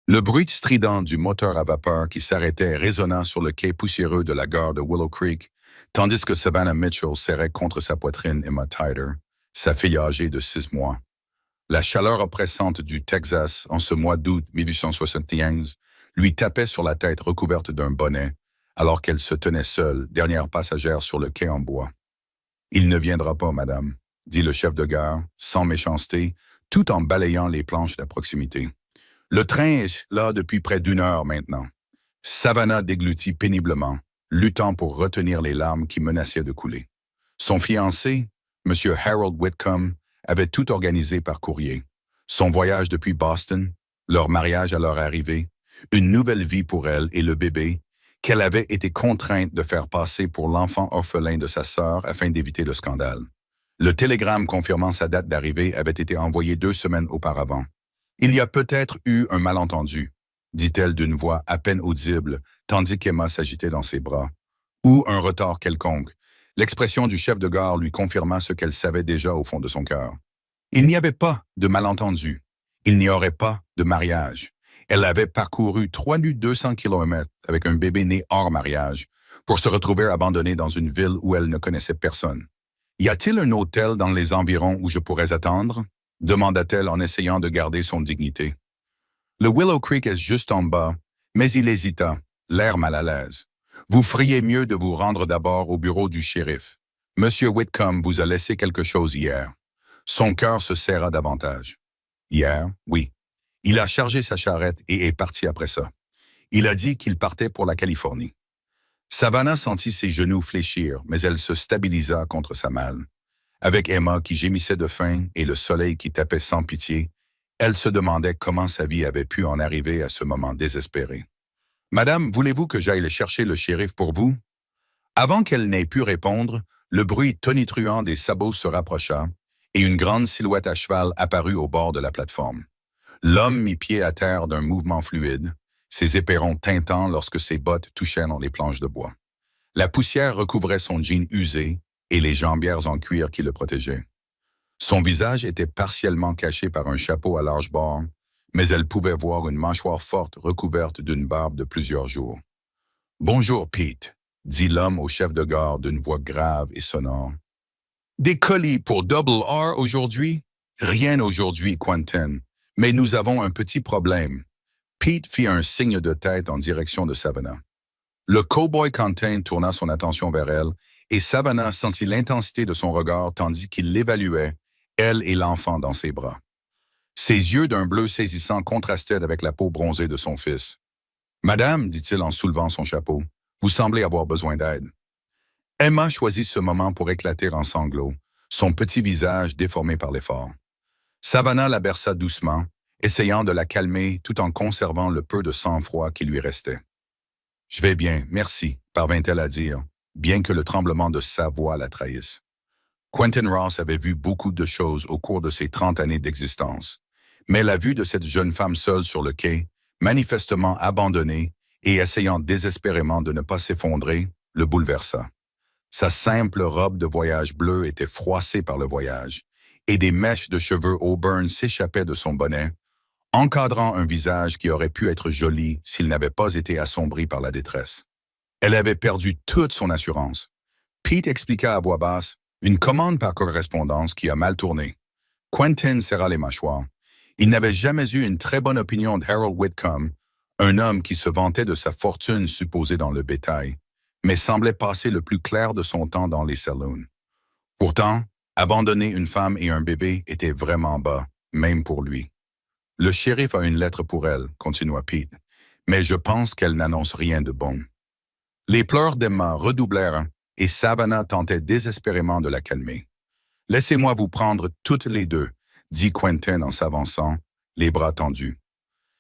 Le bruit strident du moteur à vapeur qui s'arrêtait résonnant sur le quai poussiéreux de la gare de Willow Creek, tandis que Savannah Mitchell serrait contre sa poitrine Emma Tyler, sa fille âgée de 6 mois. La chaleur oppressante du Texas en ce mois d'août 1875 lui tapait sur la tête recouverte d'un bonnet, alors qu'elle se tenait seule, dernière passagère sur le quai en bois. « Il ne viendra pas, madame », dit le chef de gare, sans méchanceté, tout en balayant les planches à proximité. Le train est là depuis près d'une heure maintenant. Savannah déglutit péniblement, luttant pour retenir les larmes qui menaçaient de couler. Son fiancé, M. Harold Whitcomb, avait tout organisé par courrier. Son voyage depuis Boston, leur mariage à leur arrivée, une nouvelle vie pour elle et le bébé, qu'elle avait été contrainte de faire passer pour l'enfant orphelin de sa sœur afin d'éviter le scandale. Le télégramme confirmant sa date d'arrivée avait été envoyé 2 semaines auparavant. « Il y a peut-être eu un malentendu », dit-elle d'une voix à peine audible, tandis qu'Emma s'agitait dans ses bras. « Ou un retard quelconque. » L'expression du chef de gare lui confirma ce qu'elle savait déjà au fond de son cœur. Il n'y avait pas de malentendu. Il n'y aurait pas de mariage. Elle avait parcouru 3200 kilomètres avec un bébé né hors mariage pour se retrouver abandonnée dans une ville où elle ne connaissait personne. « Y a-t-il un hôtel dans les environs où je pourrais attendre ?» demanda-t-elle en essayant de garder son dignité. Le Willow Creek est juste en bas, mais il hésita, l'air mal à l'aise. Vous feriez mieux de vous rendre d'abord au bureau du shérif. Monsieur Whitcomb vous a laissé quelque chose hier. Son cœur se serra davantage. Hier, oui. Il a chargé sa charrette et est parti après ça. Il a dit qu'il partait pour la Californie. Savannah sentit ses genoux fléchir, mais elle se stabilisa contre sa malle. Avec Emma qui gémissait de faim et le soleil qui tapait sans pitié, elle se demandait comment sa vie avait pu en arriver à ce moment désespéré. « Madame, voulez-vous que j'aille chercher le shérif pour vous? » Avant qu'elle n'ait pu répondre, le bruit tonitruant des sabots se rapprocha et une grande silhouette à cheval apparut au bord de la plateforme. L'homme mit pied à terre d'un mouvement fluide, ses éperons tintant lorsque ses bottes touchaient dans les planches de bois. La poussière recouvrait son jean usé et les jambières en cuir qui le protégeaient. Son visage était partiellement caché par un chapeau à large bords, mais elle pouvait voir une mâchoire forte recouverte d'une barbe de plusieurs jours. « Bonjour, Pete », dit l'homme au chef de gare d'une voix grave et sonore. « Des colis pour Double R aujourd'hui? »« Rien aujourd'hui, Quentin, mais nous avons un petit problème. » Pete fit un signe de tête en direction de Savannah. Le cow-boy Quentin tourna son attention vers elle et Savannah sentit l'intensité de son regard tandis qu'il l'évaluait, elle et l'enfant dans ses bras. Ses yeux d'un bleu saisissant contrastaient avec la peau bronzée de son fils. « Madame, dit-il en soulevant son chapeau, vous semblez avoir besoin d'aide. » Emma choisit ce moment pour éclater en sanglots, son petit visage déformé par l'effort. Savannah la berça doucement, essayant de la calmer tout en conservant le peu de sang-froid qui lui restait. « Je vais bien, merci », parvint-elle à dire, bien que le tremblement de sa voix la trahisse. Quentin Ross avait vu beaucoup de choses au cours de ses 30 années d'existence, mais la vue de cette jeune femme seule sur le quai, manifestement abandonnée et essayant désespérément de ne pas s'effondrer, le bouleversa. Sa simple robe de voyage bleue était froissée par le voyage, et des mèches de cheveux auburn s'échappaient de son bonnet, encadrant un visage qui aurait pu être joli s'il n'avait pas été assombri par la détresse. Elle avait perdu toute son assurance. Pete expliqua à voix basse, une commande par correspondance qui a mal tourné. Quentin serra les mâchoires. Il n'avait jamais eu une très bonne opinion de Harold Whitcomb, un homme qui se vantait de sa fortune supposée dans le bétail, mais semblait passer le plus clair de son temps dans les saloons. Pourtant, abandonner une femme et un bébé était vraiment bas, même pour lui. « Le shérif a une lettre pour elle », continua Pete, « mais je pense qu'elle n'annonce rien de bon. » Les pleurs d'Emma redoublèrent et Savannah tentait désespérément de la calmer. « Laissez-moi vous prendre toutes les deux », dit Quentin en s'avançant, les bras tendus.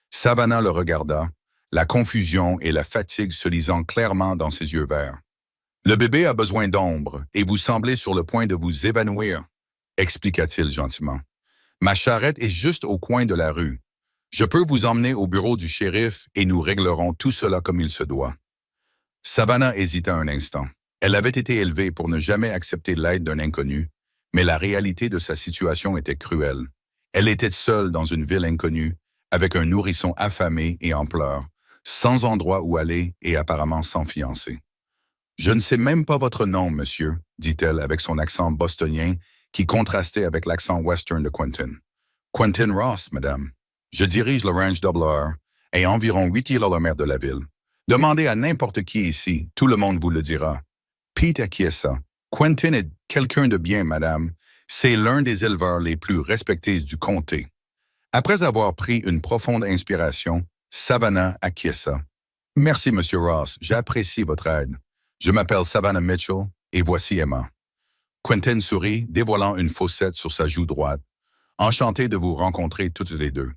Savannah le regarda, la confusion et la fatigue se lisant clairement dans ses yeux verts. « Le bébé a besoin d'ombre et vous semblez sur le point de vous évanouir, » expliqua-t-il gentiment. « Ma charrette est juste au coin de la rue. Je peux vous emmener au bureau du shérif et nous réglerons tout cela comme il se doit. » Savannah hésita un instant. Elle avait été élevée pour ne jamais accepter l'aide d'un inconnu, mais la réalité de sa situation était cruelle. Elle était seule dans une ville inconnue, avec un nourrisson affamé et en pleurs, sans endroit où aller et apparemment sans fiancé. « Je ne sais même pas votre nom, monsieur, dit-elle avec son accent bostonien qui contrastait avec l'accent western de Quentin. Quentin Ross, madame. Je dirige le ranch WR et environ 8 km de la ville. Demandez à n'importe qui ici, tout le monde vous le dira. Pete acquiesça. Quentin est quelqu'un de bien, madame. C'est l'un des éleveurs les plus respectés du comté. Après avoir pris une profonde inspiration, Savannah acquiesça. Merci, monsieur Ross, j'apprécie votre aide. Je m'appelle Savannah Mitchell et voici Emma. Quentin sourit, dévoilant une fossette sur sa joue droite. Enchanté de vous rencontrer toutes les deux.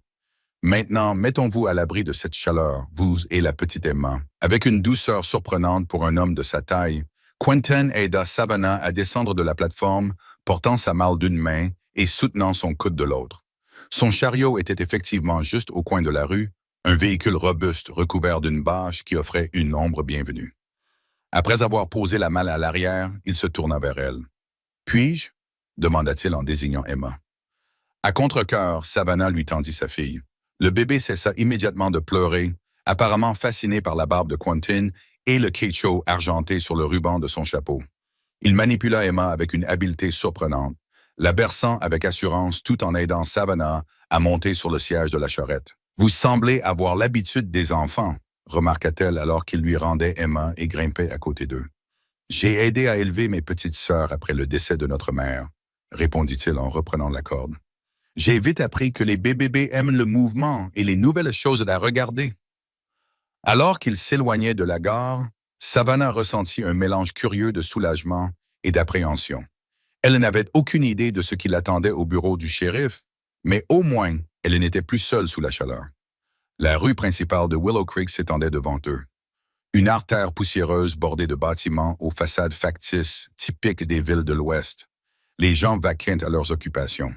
Maintenant, mettons-vous à l'abri de cette chaleur, vous et la petite Emma. Avec une douceur surprenante pour un homme de sa taille, Quentin aida Savannah à descendre de la plateforme, portant sa malle d'une main et soutenant son coude de l'autre. Son chariot était effectivement juste au coin de la rue, un véhicule robuste recouvert d'une bâche qui offrait une ombre bienvenue. Après avoir posé la malle à l'arrière, il se tourna vers elle. « Puis-je » demanda-t-il en désignant Emma. À contre-cœur, Savannah lui tendit sa fille. Le bébé cessa immédiatement de pleurer, apparemment fasciné par la barbe de Quentin et le kécho argenté sur le ruban de son chapeau. Il manipula Emma avec une habileté surprenante, la berçant avec assurance tout en aidant Savannah à monter sur le siège de la charrette. « Vous semblez avoir l'habitude des enfants, » remarqua-t-elle alors qu'il lui rendait Emma et grimpait à côté d'eux. « J'ai aidé à élever mes petites sœurs après le décès de notre mère, » répondit-il en reprenant la corde. « J'ai vite appris que les bébés aiment le mouvement et les nouvelles choses à regarder. » Alors qu'il s'éloignait de la gare, Savannah ressentit un mélange curieux de soulagement et d'appréhension. Elle n'avait aucune idée de ce qui l'attendait au bureau du shérif, mais au moins, elle n'était plus seule sous la chaleur. La rue principale de Willow Creek s'étendait devant eux. Une artère poussiéreuse bordée de bâtiments aux façades factices typiques des villes de l'Ouest. Les gens vaquaient à leurs occupations.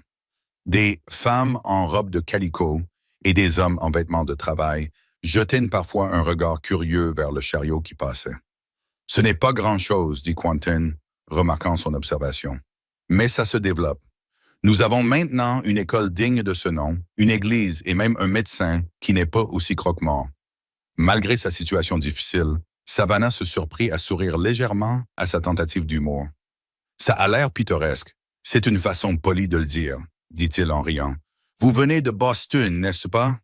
Des femmes en robe de calicot et des hommes en vêtements de travail jetaient parfois un regard curieux vers le chariot qui passait. « Ce n'est pas grand-chose, dit Quentin, remarquant son observation. Mais ça se développe. Nous avons maintenant une école digne de ce nom, une église et même un médecin qui n'est pas aussi croque-mort. » Malgré sa situation difficile, Savannah se surprit à sourire légèrement à sa tentative d'humour. « Ça a l'air pittoresque. C'est une façon polie de le dire, » dit-il en riant. « Vous venez de Boston, n'est-ce pas?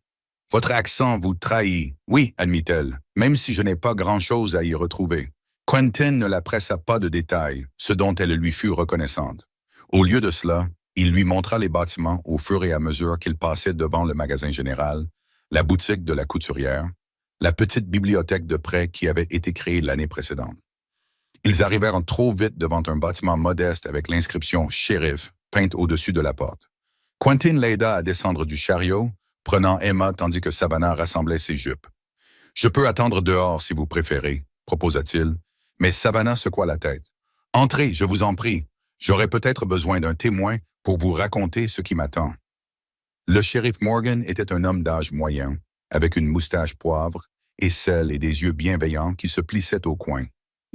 Votre accent vous trahit. Oui, admit-elle, même si je n'ai pas grand-chose à y retrouver. » Quentin ne la pressa pas de détails, ce dont elle lui fut reconnaissante. Au lieu de cela, il lui montra les bâtiments au fur et à mesure qu'il passait devant le magasin général, la boutique de la couturière, la petite bibliothèque de prêt qui avait été créée l'année précédente. Ils arrivèrent trop vite devant un bâtiment modeste avec l'inscription « Shérif » peinte au-dessus de la porte. Quentin l'aida à descendre du chariot, prenant Emma tandis que Savannah rassemblait ses jupes. « Je peux attendre dehors si vous préférez, » proposa-t-il, mais Savannah secoua la tête. « Entrez, je vous en prie. J'aurai peut-être besoin d'un témoin pour vous raconter ce qui m'attend. » Le shérif Morgan était un homme d'âge moyen, avec une moustache poivre et sel et des yeux bienveillants qui se plissaient au coin.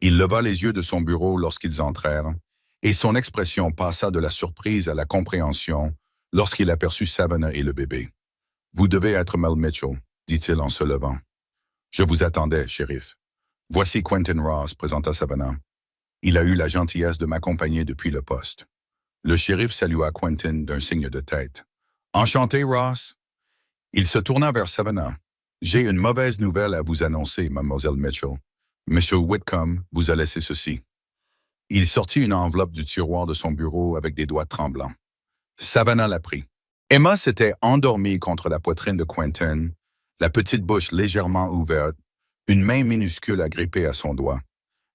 Il leva les yeux de son bureau lorsqu'ils entrèrent, et son expression passa de la surprise à la compréhension lorsqu'il aperçut Savannah et le bébé. « Vous devez être Mel Mitchell, » dit-il en se levant. « Je vous attendais, shérif. Voici Quentin Ross, » présenta Savannah. « Il a eu la gentillesse de m'accompagner depuis le poste. » Le shérif salua Quentin d'un signe de tête. « Enchanté, Ross. » Il se tourna vers Savannah. « J'ai une mauvaise nouvelle à vous annoncer, mademoiselle Mitchell. Monsieur Whitcomb vous a laissé ceci. » Il sortit une enveloppe du tiroir de son bureau avec des doigts tremblants. Savannah la prit. Emma s'était endormie contre la poitrine de Quentin, la petite bouche légèrement ouverte, une main minuscule agrippée à son doigt.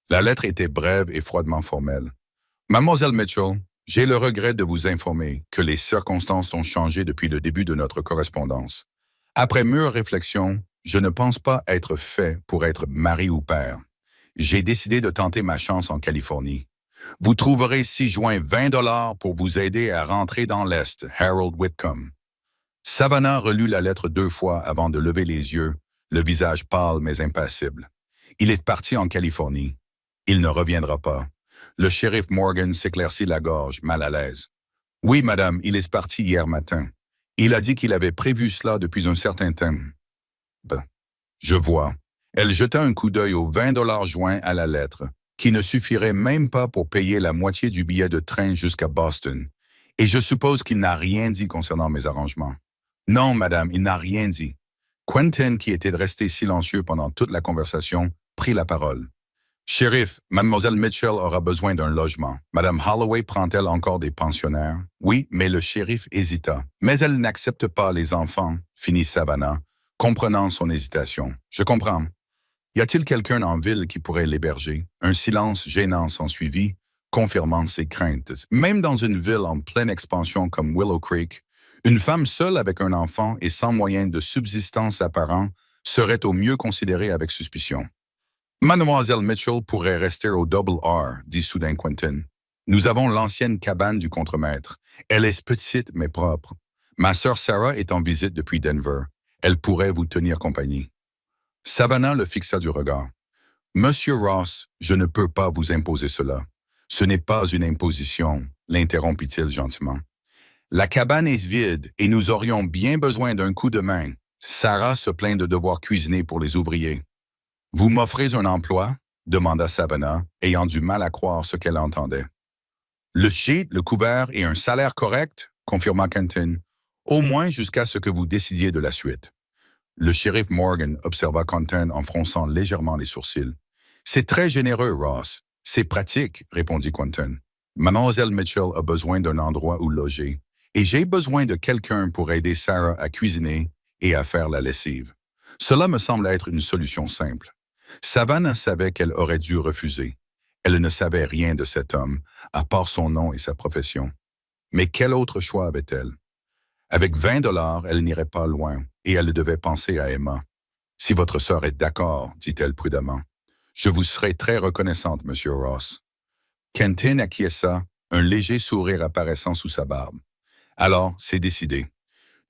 La lettre était brève et froidement formelle. « Mademoiselle Mitchell, j'ai le regret de vous informer que les circonstances ont changé depuis le début de notre correspondance. Après mûre réflexion, je ne pense pas être fait pour être mari ou père. J'ai décidé de tenter ma chance en Californie. Vous trouverez ci-joint 20 $ pour vous aider à rentrer dans l'Est, Harold Whitcomb. » Savannah relut la lettre 2 fois avant de lever les yeux, le visage pâle mais impassible. Il est parti en Californie. Il ne reviendra pas. Le shérif Morgan s'éclaircit la gorge, mal à l'aise. « Oui, madame, il est parti hier matin. Il a dit qu'il avait prévu cela depuis un certain temps. Ben, je vois. Elle jeta un coup d'œil aux 20 $ joints à la lettre, qui ne suffirait même pas pour payer la moitié du billet de train jusqu'à Boston. Et je suppose qu'il n'a rien dit concernant mes arrangements. Non, madame, il n'a rien dit. Quentin, qui était resté silencieux pendant toute la conversation, prit la parole. Shérif, mademoiselle Mitchell aura besoin d'un logement. Madame Holloway prend-elle encore des pensionnaires? Oui, mais le shérif hésita. Mais elle n'accepte pas les enfants, finit Savannah, comprenant son hésitation. Je comprends. Y a-t-il quelqu'un en ville qui pourrait l'héberger? Un silence gênant s'ensuivit, confirmant ses craintes. Même dans une ville en pleine expansion comme Willow Creek, une femme seule avec un enfant et sans moyen de subsistance apparent serait au mieux considérée avec suspicion. Mademoiselle Mitchell pourrait rester au Double R, dit soudain Quentin. Nous avons l'ancienne cabane du contremaître. Elle est petite mais propre. Ma sœur Sarah est en visite depuis Denver. Elle pourrait vous tenir compagnie. Savannah le fixa du regard. Monsieur Ross, je ne peux pas vous imposer cela. Ce n'est pas une imposition, l'interrompit-il gentiment. La cabane est vide et nous aurions bien besoin d'un coup de main. Sarah se plaint de devoir cuisiner pour les ouvriers. Vous m'offrez un emploi? Demanda Savannah, ayant du mal à croire ce qu'elle entendait. Le sheet, le couvert et un salaire correct, confirma Quentin, au moins jusqu'à ce que vous décidiez de la suite. Le shérif Morgan observa Quentin en fronçant légèrement les sourcils. C'est très généreux, Ross. C'est pratique, répondit Quentin. Mademoiselle Mitchell a besoin d'un endroit où loger, et j'ai besoin de quelqu'un pour aider Sarah à cuisiner et à faire la lessive. Cela me semble être une solution simple. Savannah savait qu'elle aurait dû refuser. Elle ne savait rien de cet homme, à part son nom et sa profession. Mais quel autre choix avait-elle? Avec 20 $, elle n'irait pas loin, et elle devait penser à Emma. Si votre sœur est d'accord, dit-elle prudemment, je vous serai très reconnaissante, Monsieur Ross. Quentin acquiesça, un léger sourire apparaissant sous sa barbe. Alors, c'est décidé.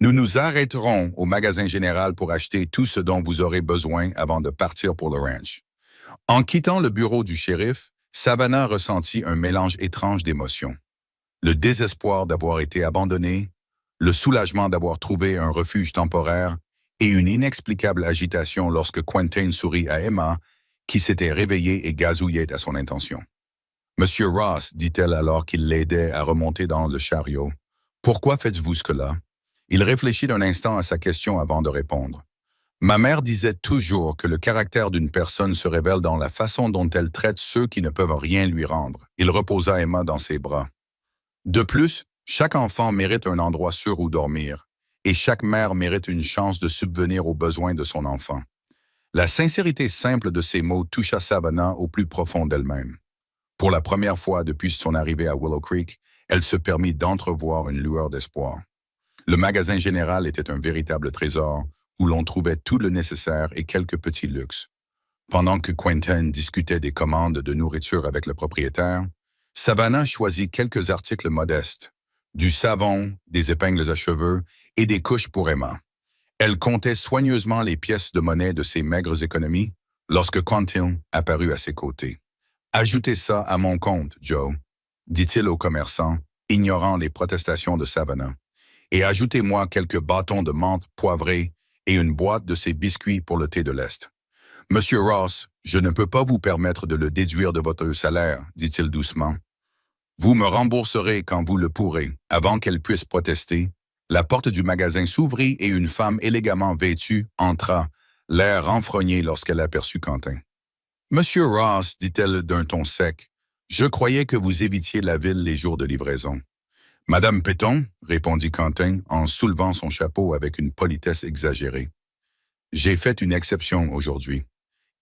Nous nous arrêterons au magasin général pour acheter tout ce dont vous aurez besoin avant de partir pour le ranch. En quittant le bureau du shérif, Savannah ressentit un mélange étrange d'émotions. Le désespoir d'avoir été abandonné, le soulagement d'avoir trouvé un refuge temporaire et une inexplicable agitation lorsque Quentin sourit à Emma, qui s'était réveillée et gazouillait à son intention. « Monsieur Ross, dit-elle alors qu'il l'aidait à remonter dans le chariot, pourquoi faites-vous cela? » Il réfléchit d'un instant à sa question avant de répondre. « Ma mère disait toujours que le caractère d'une personne se révèle dans la façon dont elle traite ceux qui ne peuvent rien lui rendre. » Il reposa Emma dans ses bras. De plus, chaque enfant mérite un endroit sûr où dormir, et chaque mère mérite une chance de subvenir aux besoins de son enfant. La sincérité simple de ces mots toucha Savannah au plus profond d'elle-même. Pour la première fois depuis son arrivée à Willow Creek, elle se permit d'entrevoir une lueur d'espoir. Le magasin général était un véritable trésor où l'on trouvait tout le nécessaire et quelques petits luxes. Pendant que Quentin discutait des commandes de nourriture avec le propriétaire, Savannah choisit quelques articles modestes, du savon, des épingles à cheveux et des couches pour Emma. Elle comptait soigneusement les pièces de monnaie de ses maigres économies lorsque Quentin apparut à ses côtés. « Ajoutez ça à mon compte, Joe, » dit-il au commerçant, ignorant les protestations de Savannah. « Et ajoutez-moi quelques bâtons de menthe poivrée et une boîte de ces biscuits pour le thé de l'Est. »« Monsieur Ross, je ne peux pas vous permettre de le déduire de votre salaire, » dit-il doucement. « Vous me rembourserez quand vous le pourrez. » Avant qu'elle puisse protester, la porte du magasin s'ouvrit et une femme élégamment vêtue entra, l'air renfrogné lorsqu'elle aperçut Quentin. « Monsieur Ross, dit-elle d'un ton sec, je croyais que vous évitiez la ville les jours de livraison. »« Madame Péton, répondit Quentin en soulevant son chapeau avec une politesse exagérée. « J'ai fait une exception aujourd'hui. »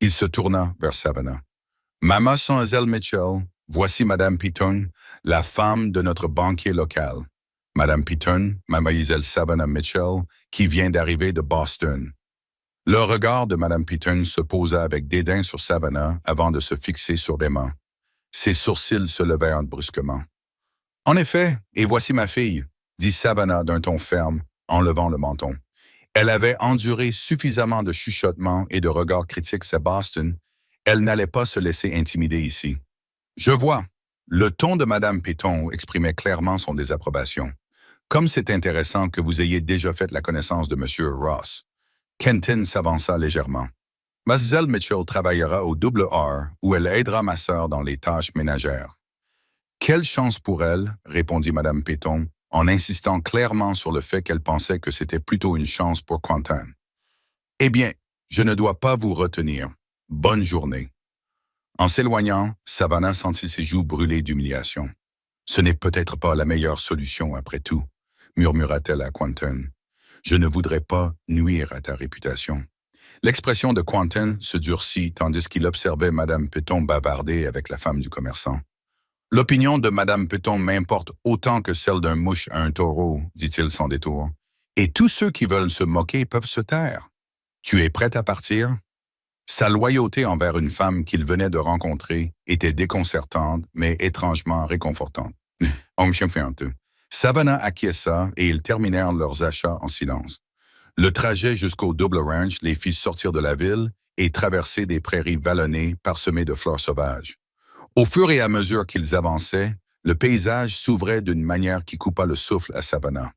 Il se tourna vers Savannah. « Mademoiselle Mitchell, voici Madame Péton, la femme de notre banquier local. Madame Péton, Mademoiselle Savannah Mitchell, qui vient d'arriver de Boston. » Le regard de Madame Péton se posa avec dédain sur Savannah avant de se fixer sur Emma. Ses sourcils se levèrent brusquement. « En effet, et voici ma fille, » dit Savannah d'un ton ferme, en levant le menton. Elle avait enduré suffisamment de chuchotements et de regards critiques à Boston. Elle n'allait pas se laisser intimider ici. « Je vois. » Le ton de Madame Péton exprimait clairement son désapprobation. Comme c'est intéressant que vous ayez déjà fait la connaissance de Monsieur Ross. Quentin s'avança légèrement. Mademoiselle Mitchell travaillera au double R où elle aidera ma sœur dans les tâches ménagères. Quelle chance pour elle, répondit Madame Péton, en insistant clairement sur le fait qu'elle pensait que c'était plutôt une chance pour Quentin. Eh bien, je ne dois pas vous retenir. Bonne journée. En s'éloignant, Savannah sentit ses joues brûler d'humiliation. Ce n'est peut-être pas la meilleure solution après tout, murmura-t-elle à Quentin. Je ne voudrais pas nuire à ta réputation. L'expression de Quentin se durcit tandis qu'il observait Madame Péton bavarder avec la femme du commerçant. L'opinion de Madame Péton m'importe autant que celle d'un mouche à un taureau, dit-il sans détour. Et tous ceux qui veulent se moquer peuvent se taire. Tu es prête à partir? Sa loyauté envers une femme qu'il venait de rencontrer était déconcertante, mais étrangement réconfortante. Savannah acquiesça et ils terminèrent leurs achats en silence. Le trajet jusqu'au Double Ranch les fit sortir de la ville et traverser des prairies vallonnées parsemées de fleurs sauvages. Au fur et à mesure qu'ils avançaient, le paysage s'ouvrait d'une manière qui coupa le souffle à Savannah.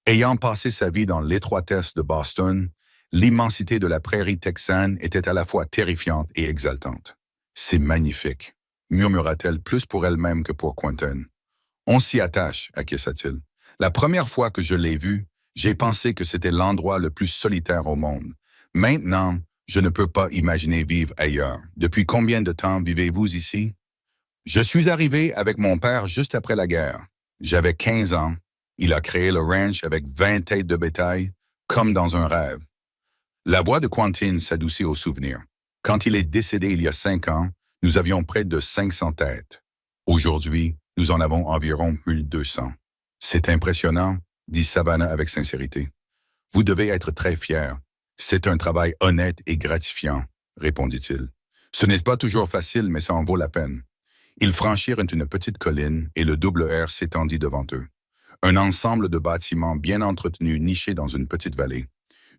Ayant passé sa vie dans l'étroitesse de Boston, l'immensité de la prairie texane était à la fois terrifiante et exaltante. « C'est magnifique », murmura-t-elle plus pour elle-même que pour Quentin. « On s'y attache », acquiesça-t-il. « La première fois que je l'ai vu, j'ai pensé que c'était l'endroit le plus solitaire au monde. Maintenant, je ne peux pas imaginer vivre ailleurs. Depuis combien de temps vivez-vous ici? » « Je suis arrivé avec mon père juste après la guerre. J'avais 15 ans. Il a créé le ranch avec 20 têtes de bétail, comme dans un rêve. » La voix de Quentin s'adoucit au souvenir. Quand il est décédé il y a 5 ans, nous avions près de 500 têtes. Aujourd'hui, nous en avons environ 1200. C'est impressionnant, dit Savannah avec sincérité. Vous devez être très fier. C'est un travail honnête et gratifiant, répondit-il. Ce n'est pas toujours facile, mais ça en vaut la peine. Ils franchirent une petite colline et le double R s'étendit devant eux. Un ensemble de bâtiments bien entretenus nichés dans une petite vallée.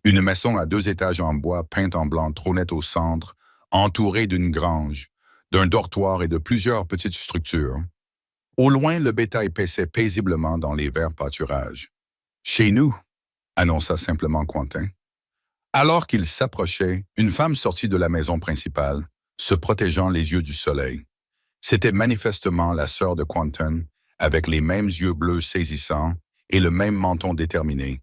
Une maison à 2 étages en bois peinte en blanc trônait au centre, entourée d'une grange, d'un dortoir et de plusieurs petites structures. Au loin, le bétail paissait paisiblement dans les verts pâturages. « Chez nous », annonça simplement Quentin. Alors qu'il s'approchait, une femme sortit de la maison principale, se protégeant les yeux du soleil. C'était manifestement la sœur de Quentin, avec les mêmes yeux bleus saisissants et le même menton déterminé,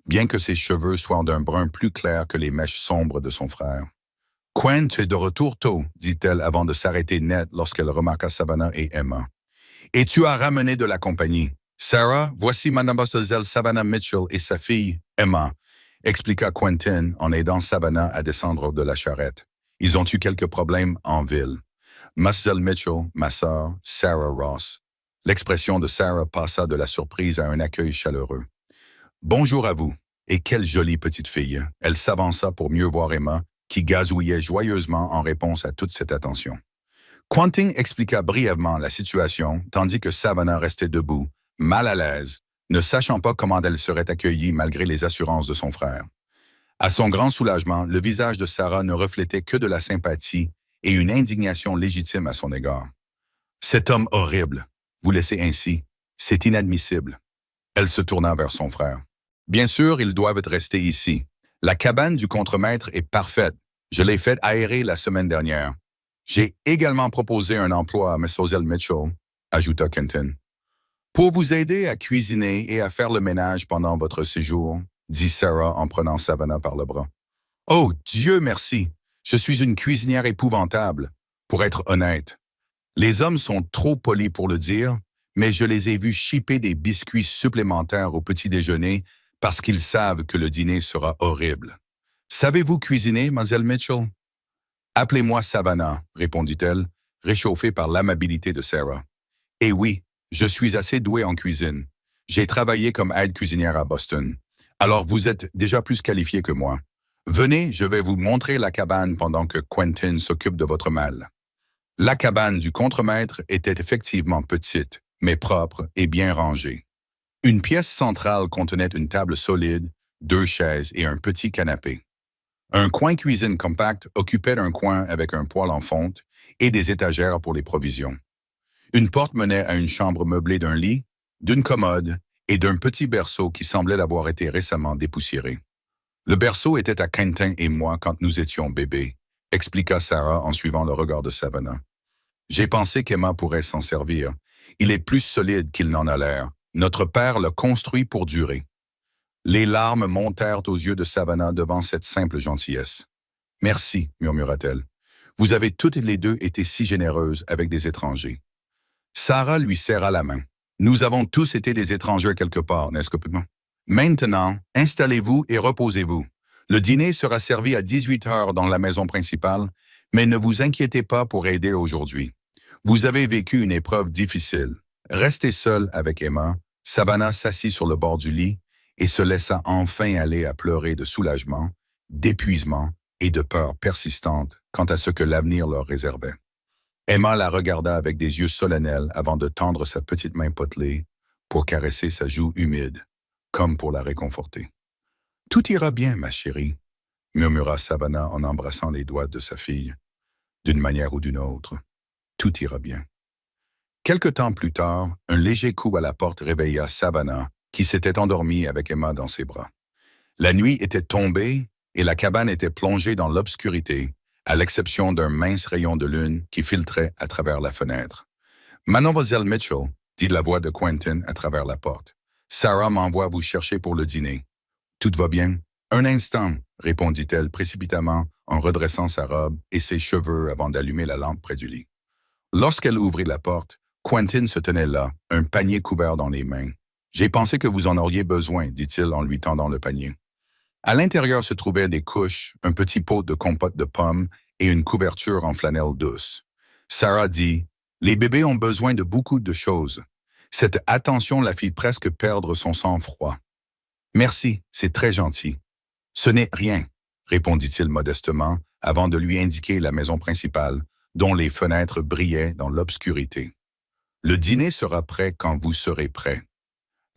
bien que ses cheveux soient d'un brun plus clair que les mèches sombres de son frère. « Quent est de retour tôt, dit-elle avant de s'arrêter net lorsqu'elle remarqua Savannah et Emma. « Et tu as ramené de la compagnie. Sarah, voici Mademoiselle Savannah Mitchell et sa fille, Emma, » expliqua Quentin en aidant Savannah à descendre de la charrette. Ils ont eu quelques problèmes en ville. Mademoiselle Mitchell, ma sœur, Sarah Ross. L'expression de Sarah passa de la surprise à un accueil chaleureux. « Bonjour à vous, et quelle jolie petite fille. » Elle s'avança pour mieux voir Emma, qui gazouillait joyeusement en réponse à toute cette attention. Quentin expliqua brièvement la situation, tandis que Savannah restait debout, mal à l'aise, ne sachant pas comment elle serait accueillie malgré les assurances de son frère. À son grand soulagement, le visage de Sarah ne reflétait que de la sympathie et une indignation légitime à son égard. « Cet homme horrible, vous laissez ainsi, c'est inadmissible. » Elle se tourna vers son frère. « Bien sûr, ils doivent rester ici. La cabane du contremaître est parfaite. Je l'ai faite aérer la semaine dernière. J'ai également proposé un emploi à Mademoiselle Mitchell, ajouta Quentin. Pour vous aider à cuisiner et à faire le ménage pendant votre séjour, dit Sarah en prenant Savannah par le bras. Oh, Dieu merci! Je suis une cuisinière épouvantable, pour être honnête. Les hommes sont trop polis pour le dire, mais je les ai vus chipper des biscuits supplémentaires au petit déjeuner parce qu'ils savent que le dîner sera horrible. Savez-vous cuisiner, Mademoiselle Mitchell? Appelez-moi Savannah, répondit-elle, réchauffée par l'amabilité de Sarah. Eh oui, je suis assez douée en cuisine. J'ai travaillé comme aide-cuisinière à Boston. Alors vous êtes déjà plus qualifiée que moi. Venez, je vais vous montrer la cabane pendant que Quentin s'occupe de votre malle. La cabane du contremaître était effectivement petite, mais propre et bien rangée. Une pièce centrale contenait une table solide, 2 chaises et un petit canapé. Un coin cuisine compact occupait un coin avec un poêle en fonte et des étagères pour les provisions. Une porte menait à une chambre meublée d'un lit, d'une commode et d'un petit berceau qui semblait avoir été récemment dépoussiéré. Le berceau était à Quentin et moi quand nous étions bébés, expliqua Sarah en suivant le regard de Savannah. J'ai pensé qu'Emma pourrait s'en servir. Il est plus solide qu'il n'en a l'air. Notre père l'a construit pour durer. Les larmes montèrent aux yeux de Savannah devant cette simple gentillesse. Merci, murmura-t-elle. Vous avez toutes les deux été si généreuses avec des étrangers. Sarah lui serra la main. Nous avons tous été des étrangers quelque part, n'est-ce pas? Maintenant, installez-vous et reposez-vous. Le dîner sera servi à 18 heures dans la maison principale, mais ne vous inquiétez pas pour aider aujourd'hui. Vous avez vécu une épreuve difficile. Restez seul avec Emma. Savannah s'assit sur le bord du lit et se laissa enfin aller à pleurer de soulagement, d'épuisement et de peur persistante quant à ce que l'avenir leur réservait. Emma la regarda avec des yeux solennels avant de tendre sa petite main potelée pour caresser sa joue humide, comme pour la réconforter. « Tout ira bien, ma chérie », murmura Savannah en embrassant les doigts de sa fille. D'une manière ou d'une autre, tout ira bien. Quelque temps plus tard, un léger coup à la porte réveilla Savannah, qui s'était endormie avec Emma dans ses bras. La nuit était tombée et la cabane était plongée dans l'obscurité, à l'exception d'un mince rayon de lune qui filtrait à travers la fenêtre. « Mademoiselle Mitchell, » dit la voix de Quentin à travers la porte. « Sarah m'envoie vous chercher pour le dîner. »« Tout va bien? »« Un instant, » répondit-elle précipitamment en redressant sa robe et ses cheveux avant d'allumer la lampe près du lit. Lorsqu'elle ouvrit la porte, Quentin se tenait là, un panier couvert dans les mains. « J'ai pensé que vous en auriez besoin, » dit-il en lui tendant le panier. À l'intérieur se trouvaient des couches, un petit pot de compote de pommes et une couverture en flanelle douce. Sarah dit « Les bébés ont besoin de beaucoup de choses. » Cette attention la fit presque perdre son sang-froid. « Merci, c'est très gentil. »« Ce n'est rien, » répondit-il modestement avant de lui indiquer la maison principale, dont les fenêtres brillaient dans l'obscurité. « Le dîner sera prêt quand vous serez prêt. »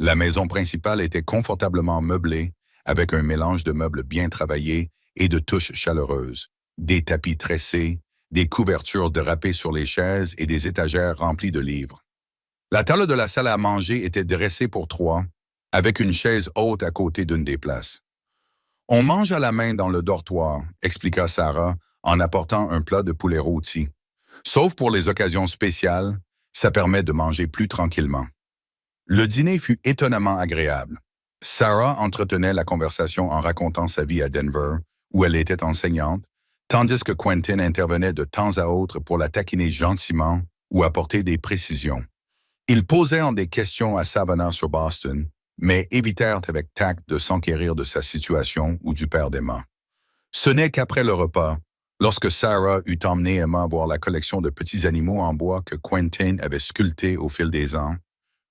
La maison principale était confortablement meublée, avec un mélange de meubles bien travaillés et de touches chaleureuses, des tapis tressés, des couvertures drapées sur les chaises et des étagères remplies de livres. La table de la salle à manger était dressée pour 3, avec une chaise haute à côté d'une des places. « On mange à la main dans le dortoir », expliqua Sarah en apportant un plat de poulet rôti. « Sauf pour les occasions spéciales, ça permet de manger plus tranquillement. » Le dîner fut étonnamment agréable. Sarah entretenait la conversation en racontant sa vie à Denver, où elle était enseignante, tandis que Quentin intervenait de temps à autre pour la taquiner gentiment ou apporter des précisions. Ils posèrent des questions à Savannah sur Boston, mais évitèrent avec tact de s'enquérir de sa situation ou du père d'Emma. Ce n'est qu'après le repas, lorsque Sarah eut emmené Emma voir la collection de petits animaux en bois que Quentin avait sculptés au fil des ans,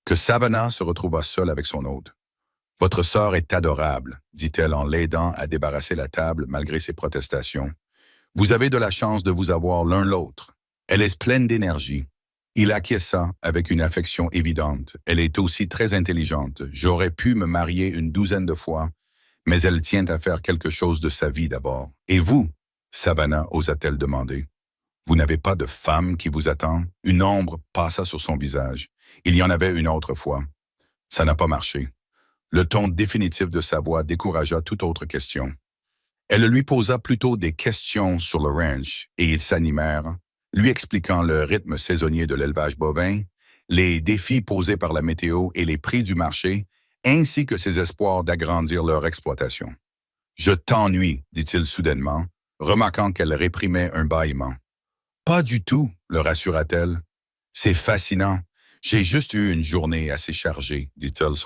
que Savannah se retrouva seule avec son hôte. « Votre sœur est adorable, » dit-elle en l'aidant à débarrasser la table malgré ses protestations. « Vous avez de la chance de vous avoir l'un l'autre. Elle est pleine d'énergie. » Il acquiesça avec une affection évidente. « Elle est aussi très intelligente. J'aurais pu me marier une 12aine de fois, mais elle tient à faire quelque chose de sa vie d'abord. »« Et vous ?» Savannah osa-t-elle demander. « Vous n'avez pas de femme qui vous attend ?» Une ombre passa sur son visage. Il y en avait une autre fois. Ça n'a pas marché. Le ton définitif de sa voix découragea toute autre question. Elle lui posa plutôt des questions sur le ranch et ils s'animèrent, lui expliquant le rythme saisonnier de l'élevage bovin, les défis posés par la météo et les prix du marché, ainsi que ses espoirs d'agrandir leur exploitation. « Je t'ennuie, » dit-il soudainement, remarquant qu'elle réprimait un bâillement. « Pas du tout, » le rassura-t-elle. « C'est fascinant. J'ai juste eu une journée assez chargée, » dit-elle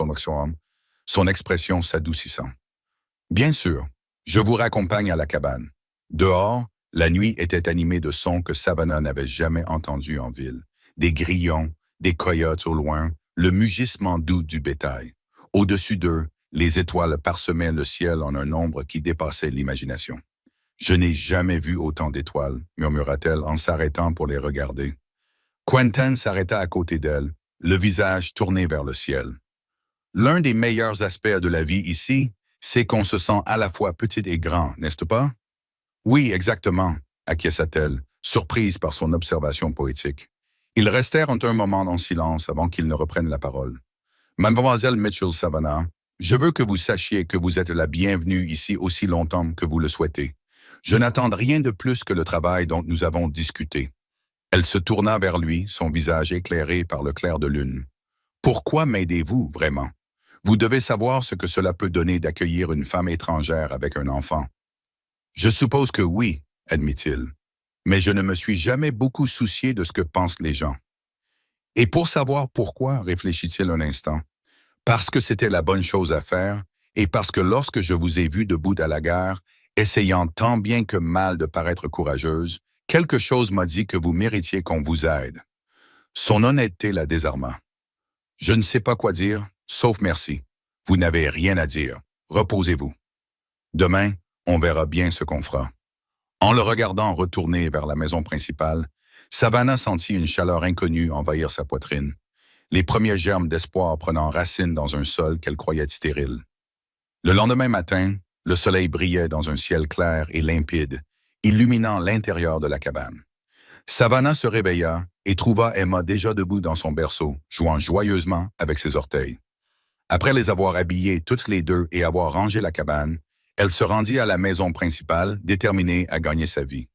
son expression s'adoucissant. « Bien sûr, je vous raccompagne à la cabane. » Dehors, la nuit était animée de sons que Savannah n'avait jamais entendus en ville. Des grillons, des coyotes au loin, le mugissement doux du bétail. Au-dessus d'eux, les étoiles parsemaient le ciel en un nombre qui dépassait l'imagination. « Je n'ai jamais vu autant d'étoiles, » murmura-t-elle en s'arrêtant pour les regarder. Quentin s'arrêta à côté d'elle, le visage tourné vers le ciel. « L'un des meilleurs aspects de la vie ici, c'est qu'on se sent à la fois petit et grand, n'est-ce pas? »« Oui, exactement, » acquiesça-t-elle, surprise par son observation poétique. Ils restèrent un moment en silence avant qu'il ne reprenne la parole. Mademoiselle Mitchell Savannah, je veux que vous sachiez que vous êtes la bienvenue ici aussi longtemps que vous le souhaitez. Je n'attends rien de plus que le travail dont nous avons discuté. Elle se tourna vers lui, son visage éclairé par le clair de lune. Pourquoi m'aidez-vous vraiment? Vous devez savoir ce que cela peut donner d'accueillir une femme étrangère avec un enfant. Je suppose que oui, admit-il. Mais je ne me suis jamais beaucoup soucié de ce que pensent les gens. Et pour savoir pourquoi, réfléchit-il un instant, parce que c'était la bonne chose à faire, et parce que lorsque je vous ai vu debout à la gare, essayant tant bien que mal de paraître courageuse, quelque chose m'a dit que vous méritiez qu'on vous aide. Son honnêteté la désarma. Je ne sais pas quoi dire, sauf merci. Vous n'avez rien à dire. Reposez-vous. Demain, on verra bien ce qu'on fera. En le regardant retourner vers la maison principale, Savannah sentit une chaleur inconnue envahir sa poitrine, les premiers germes d'espoir prenant racine dans un sol qu'elle croyait stérile. Le lendemain matin, le soleil brillait dans un ciel clair et limpide, illuminant l'intérieur de la cabane. Savannah se réveilla et trouva Emma déjà debout dans son berceau, jouant joyeusement avec ses orteils. Après les avoir habillées toutes les deux et avoir rangé la cabane, elle se rendit à la maison principale, déterminée à gagner sa vie.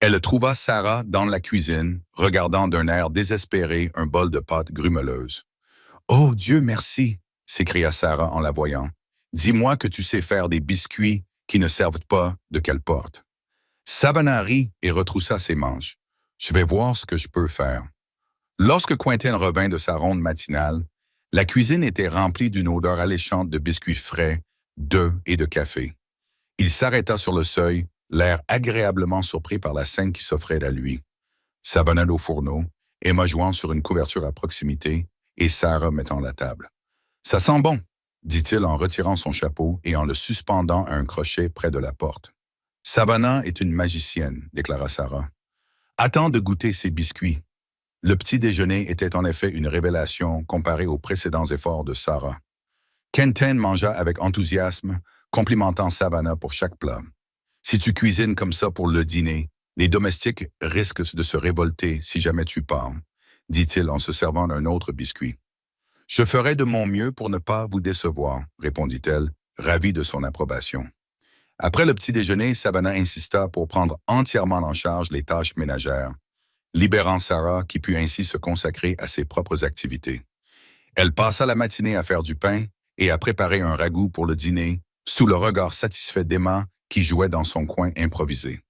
Elle trouva Sarah dans la cuisine, regardant d'un air désespéré un bol de pâte grumeleuse. « Oh, Dieu merci !» s'écria Sarah en la voyant. « Dis-moi que tu sais faire des biscuits qui ne servent pas de quelle porte. » Savannah rit et retroussa ses manches. « Je vais voir ce que je peux faire. » Lorsque Quentin revint de sa ronde matinale, la cuisine était remplie d'une odeur alléchante de biscuits frais, d'œufs et de café. Il s'arrêta sur le seuil, l'air agréablement surpris par la scène qui s'offrait à lui. Savannah au fourneau, Emma jouant sur une couverture à proximité et Sarah mettant la table. « Ça sent bon !» dit-il en retirant son chapeau et en le suspendant à un crochet près de la porte. « Savannah est une magicienne, déclara Sarah. Attends de goûter ces biscuits. » Le petit déjeuner était en effet une révélation comparée aux précédents efforts de Sarah. Quentin mangea avec enthousiasme, complimentant Savannah pour chaque plat. « Si tu cuisines comme ça pour le dîner, les domestiques risquent de se révolter si jamais tu pars, » dit-il en se servant d'un autre biscuit. « Je ferai de mon mieux pour ne pas vous décevoir, » répondit-elle, ravie de son approbation. Après le petit déjeuner, Savannah insista pour prendre entièrement en charge les tâches ménagères, libérant Sarah qui put ainsi se consacrer à ses propres activités. Elle passa la matinée à faire du pain et à préparer un ragoût pour le dîner, sous le regard satisfait d'Emma qui jouait dans son coin improvisé.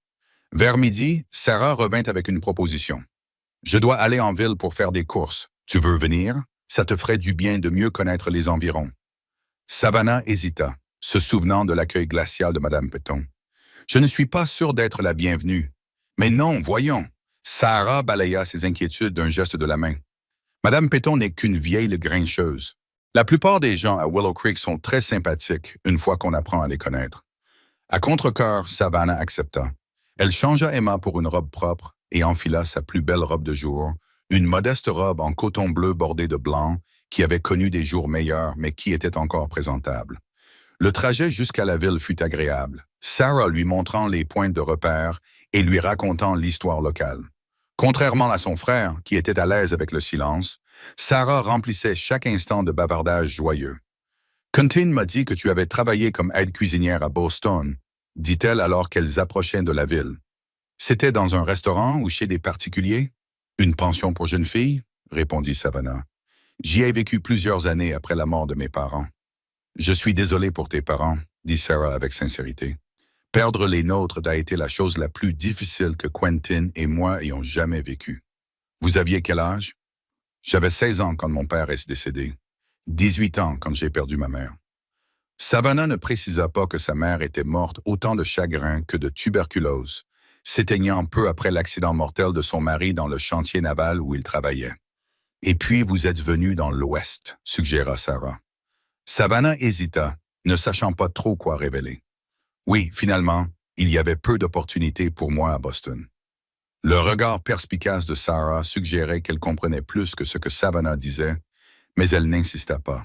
Vers midi, Sarah revint avec une proposition. « Je dois aller en ville pour faire des courses. Tu veux venir? Ça te ferait du bien de mieux connaître les environs. » Savannah hésita, se souvenant de l'accueil glacial de Madame Peton. « Je ne suis pas sûre d'être la bienvenue. »« Mais non, voyons. » Sarah balaya ses inquiétudes d'un geste de la main. « Madame Peton n'est qu'une vieille grincheuse. La plupart des gens à Willow Creek sont très sympathiques une fois qu'on apprend à les connaître. » À contre-cœur, Savannah accepta. Elle changea Emma pour une robe propre et enfila sa plus belle robe de jour, une modeste robe en coton bleu bordée de blanc qui avait connu des jours meilleurs mais qui était encore présentable. Le trajet jusqu'à la ville fut agréable, Sarah lui montrant les points de repère et lui racontant l'histoire locale. Contrairement à son frère, qui était à l'aise avec le silence, Sarah remplissait chaque instant de bavardages joyeux. « Quentin m'a dit que tu avais travaillé comme aide-cuisinière à Boston, » dit-elle alors qu'elles approchaient de la ville. « C'était dans un restaurant ou chez des particuliers? »« Une pension pour jeunes filles? » répondit Savannah. « J'y ai vécu plusieurs années après la mort de mes parents. »« Je suis désolé pour tes parents, » dit Sarah avec sincérité. « Perdre les nôtres a été la chose la plus difficile que Quentin et moi ayons jamais vécue. Vous aviez quel âge? » « J'avais 16 ans quand mon père est décédé. 18 ans quand j'ai perdu ma mère. » Savannah ne précisa pas que sa mère était morte autant de chagrin que de tuberculose, s'éteignant peu après l'accident mortel de son mari dans le chantier naval où il travaillait. « Et puis vous êtes venu dans l'Ouest, » suggéra Sarah. Savannah hésita, ne sachant pas trop quoi révéler. Oui, finalement, il y avait peu d'opportunités pour moi à Boston. Le regard perspicace de Sarah suggérait qu'elle comprenait plus que ce que Savannah disait, mais elle n'insista pas.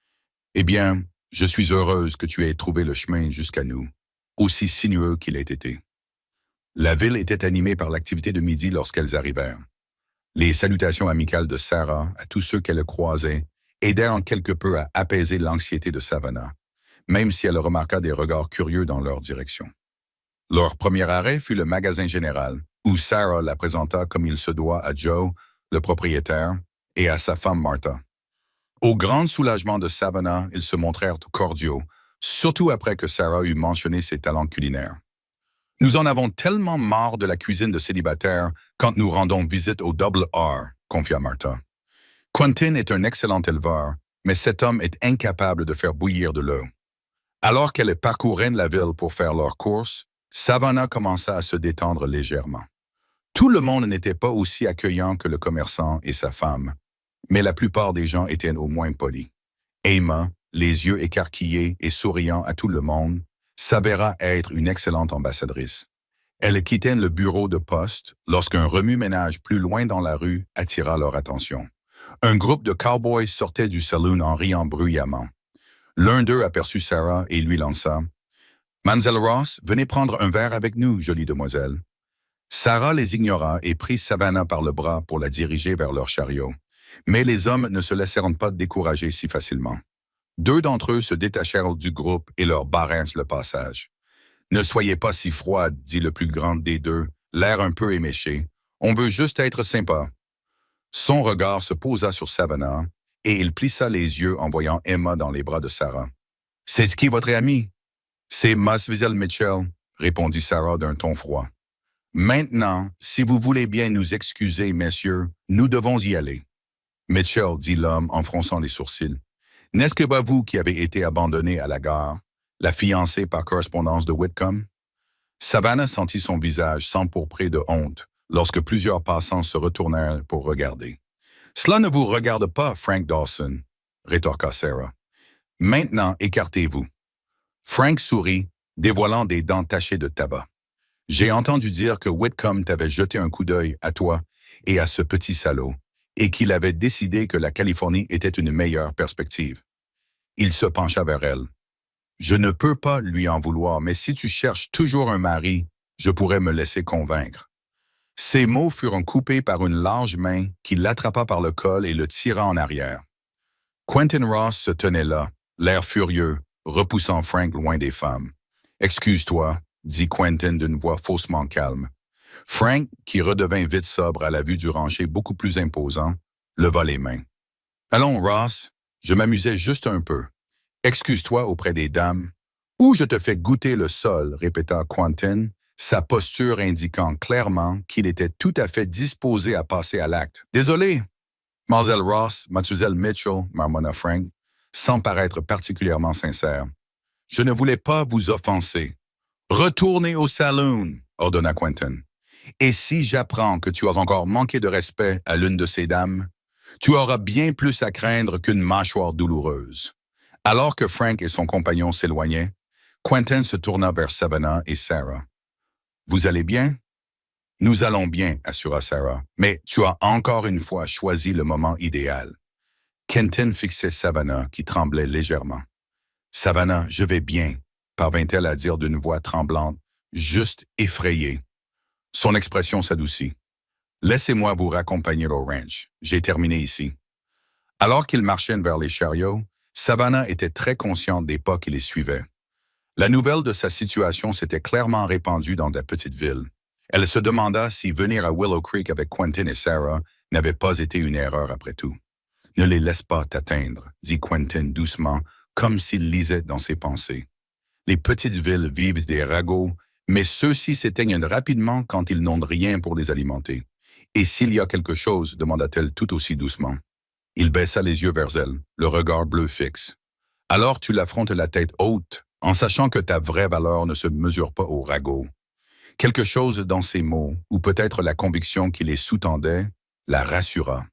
« Eh bien, je suis heureuse que tu aies trouvé le chemin jusqu'à nous, aussi sinueux qu'il ait été. » La ville était animée par l'activité de midi lorsqu'elles arrivèrent. Les salutations amicales de Sarah à tous ceux qu'elle croisait aidèrent en quelque peu à apaiser l'anxiété de Savannah, même si elle remarqua des regards curieux dans leur direction. Leur premier arrêt fut le magasin général, où Sarah la présenta comme il se doit à Joe, le propriétaire, et à sa femme Martha. Au grand soulagement de Savannah, ils se montrèrent cordiaux, surtout après que Sarah eut mentionné ses talents culinaires. Nous en avons tellement marre de la cuisine de célibataires quand nous rendons visite au Double R, confia Martha. Quentin est un excellent éleveur, mais cet homme est incapable de faire bouillir de l'eau. Alors qu'elles parcouraient la ville pour faire leurs courses, Savannah commença à se détendre légèrement. Tout le monde n'était pas aussi accueillant que le commerçant et sa femme, mais la plupart des gens étaient au moins polis. Emma, les yeux écarquillés et souriant à tout le monde, s'avéra être une excellente ambassadrice. Elle quittait le bureau de poste lorsqu'un remue-ménage plus loin dans la rue attira leur attention. Un groupe de cowboys sortait du saloon en riant bruyamment. L'un d'eux aperçut Sarah et lui lança « Mademoiselle Ross, venez prendre un verre avec nous, jolie demoiselle. » Sarah les ignora et prit Savannah par le bras pour la diriger vers leur chariot. Mais les hommes ne se laissèrent pas décourager si facilement. Deux d'entre eux se détachèrent du groupe et leur barrèrent le passage. « Ne soyez pas si froide, dit le plus grand des deux, l'air un peu éméché. On veut juste être sympa. » Son regard se posa sur Savannah et il plissa les yeux en voyant Emma dans les bras de Sarah. « C'est qui votre ami? »« C'est Mademoiselle Mitchell, » répondit Sarah d'un ton froid. « Maintenant, si vous voulez bien nous excuser, messieurs, nous devons y aller. » Mitchell, dit l'homme en fronçant les sourcils. « N'est-ce que pas vous qui avez été abandonné à la gare, la fiancée par correspondance de Whitcomb? » Savannah sentit son visage s'empourprer de honte lorsque plusieurs passants se retournèrent pour regarder. « Cela ne vous regarde pas, Frank Dawson, » rétorqua Sarah. « Maintenant, écartez-vous. » Frank sourit, dévoilant des dents tachées de tabac. « J'ai entendu dire que Whitcomb t'avait jeté un coup d'œil à toi et à ce petit salaud, et qu'il avait décidé que la Californie était une meilleure perspective. » Il se pencha vers elle. « Je ne peux pas lui en vouloir, mais si tu cherches toujours un mari, je pourrais me laisser convaincre. » Ces mots furent coupés par une large main qui l'attrapa par le col et le tira en arrière. Quentin Ross se tenait là, l'air furieux, repoussant Frank loin des femmes. « Excuse-toi, » dit Quentin d'une voix faussement calme. Frank, qui redevint vite sobre à la vue du rancher beaucoup plus imposant, leva les mains. « Allons, Ross, je m'amusais juste un peu. Excuse-toi auprès des dames. »« Ou je te fais goûter le sol, » répéta Quentin, sa posture indiquant clairement qu'il était tout à fait disposé à passer à l'acte. « Désolé, Mademoiselle Ross, Mademoiselle Mitchell, » marmonna Frank, sans paraître particulièrement sincère. « Je ne voulais pas vous offenser. »« Retournez au saloon, » ordonna Quentin. « Et si j'apprends que tu as encore manqué de respect à l'une de ces dames, tu auras bien plus à craindre qu'une mâchoire douloureuse. » Alors que Frank et son compagnon s'éloignaient, Quentin se tourna vers Savannah et Sarah. « Vous allez bien? »« Nous allons bien, » assura Sarah. « Mais tu as encore une fois choisi le moment idéal. » Quentin fixait Savannah, qui tremblait légèrement. « Savannah, je vais bien, » parvint-elle à dire d'une voix tremblante, juste effrayée. Son expression s'adoucit. « Laissez-moi vous raccompagner au ranch. J'ai terminé ici. » Alors qu'ils marchaient vers les chariots, Savannah était très consciente des pas qui les suivaient. La nouvelle de sa situation s'était clairement répandue dans la petite ville. Elle se demanda si venir à Willow Creek avec Quentin et Sarah n'avait pas été une erreur après tout. « Ne les laisse pas t'atteindre, » dit Quentin doucement, comme s'il lisait dans ses pensées. Les petites villes vivent des ragots, mais ceux-ci s'éteignent rapidement quand ils n'ont rien pour les alimenter. « Et s'il y a quelque chose, » demanda-t-elle tout aussi doucement. Il baissa les yeux vers elle, le regard bleu fixe. « Alors tu l'affrontes la tête haute, en sachant que ta vraie valeur ne se mesure pas au ragot. » Quelque chose dans ces mots, ou peut-être la conviction qui les sous-tendait, la rassura.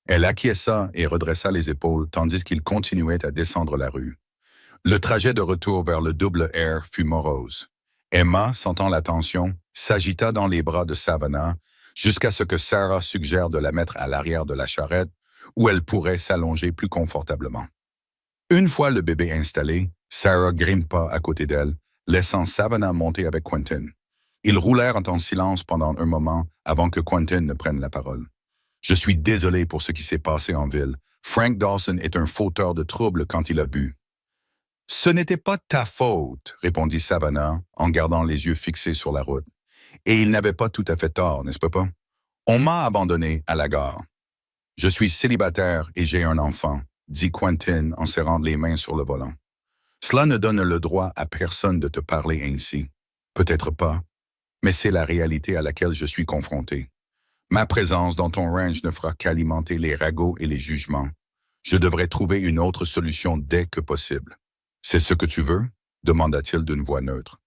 Elle acquiesça et redressa les épaules tandis qu'ils continuaient à descendre la rue. Le trajet de retour vers le Double R fut morose. Emma, sentant la tension, s'agita dans les bras de Savannah jusqu'à ce que Sarah suggère de la mettre à l'arrière de la charrette où elle pourrait s'allonger plus confortablement. Une fois le bébé installé, Sarah grimpa à côté d'elle, laissant Savannah monter avec Quentin. Ils roulèrent en silence pendant un moment avant que Quentin ne prenne la parole. « Je suis désolé pour ce qui s'est passé en ville. Frank Dawson est un fauteur de troubles quand il a bu. Ce n'était pas ta faute, répondit Savannah en gardant les yeux fixés sur la route. Et il n'avait pas tout à fait tort, n'est-ce pas? On m'a abandonné à la gare. Je suis célibataire et j'ai un enfant, dit Quentin en serrant les mains sur le volant. Cela ne donne le droit à personne de te parler ainsi. Peut-être pas, mais c'est la réalité à laquelle je suis confronté. Ma présence dans ton ranch ne fera qu'alimenter les ragots et les jugements. Je devrais trouver une autre solution dès que possible. C'est ce que tu veux? Demanda-t-il d'une voix neutre.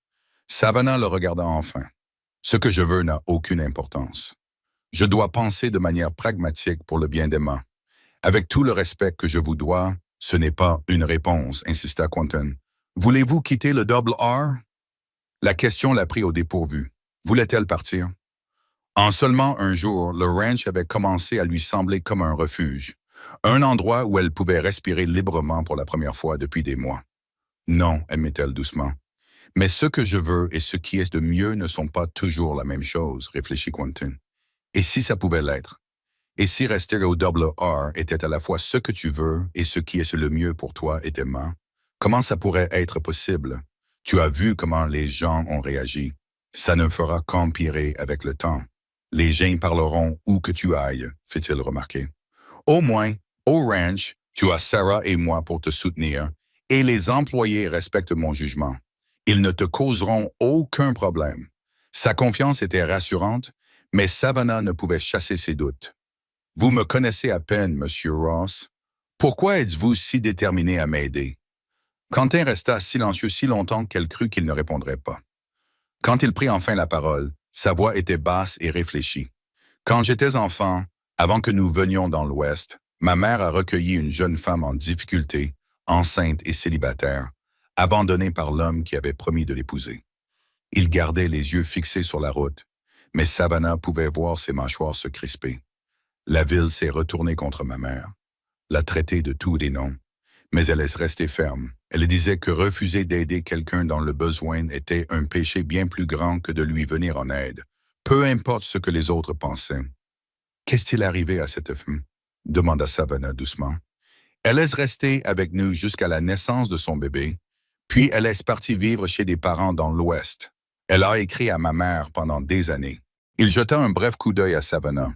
Savannah le regarda enfin. Ce que je veux n'a aucune importance. Je dois penser de manière pragmatique pour le bien d'Emma. Avec tout le respect que je vous dois, ce n'est pas une réponse, insista Quentin. Voulez-vous quitter le Double R? La question l'a pris au dépourvu. Voulait-elle partir? En seulement un jour, le ranch avait commencé à lui sembler comme un refuge, un endroit où elle pouvait respirer librement pour la première fois depuis des mois. Non, admit-elle doucement. Mais ce que je veux et ce qui est de mieux ne sont pas toujours la même chose, réfléchit Quentin. Et si ça pouvait l'être? Et si rester au Double R était à la fois ce que tu veux et ce qui est le mieux pour toi et Emma? Comment ça pourrait être possible? Tu as vu comment les gens ont réagi. Ça ne fera qu'empirer avec le temps. Les gens parleront où que tu ailles, fit-il remarquer. Au moins, au ranch, tu as Sarah et moi pour te soutenir, et les employés respectent mon jugement. Ils ne te causeront aucun problème. Sa confiance était rassurante, mais Savannah ne pouvait chasser ses doutes. Vous me connaissez à peine, Monsieur Ross. Pourquoi êtes-vous si déterminé à m'aider? Quentin resta silencieux si longtemps qu'elle crut qu'il ne répondrait pas. Quand il prit enfin la parole, sa voix était basse et réfléchie. Quand j'étais enfant, avant que nous venions dans l'Ouest, ma mère a recueilli une jeune femme en difficulté, enceinte et célibataire, abandonnée par l'homme qui avait promis de l'épouser. Il gardait les yeux fixés sur la route, mais Savannah pouvait voir ses mâchoires se crisper. La ville s'est retournée contre ma mère, l'a traitée de tous les noms, mais elle est restée ferme. Elle disait que refuser d'aider quelqu'un dans le besoin était un péché bien plus grand que de lui venir en aide, peu importe ce que les autres pensaient. Qu'est-il arrivé à cette femme? Demanda Savannah doucement. Elle est restée avec nous jusqu'à la naissance de son bébé, puis elle est partie vivre chez des parents dans l'Ouest. Elle a écrit à ma mère pendant des années. Il jeta un bref coup d'œil à Savannah.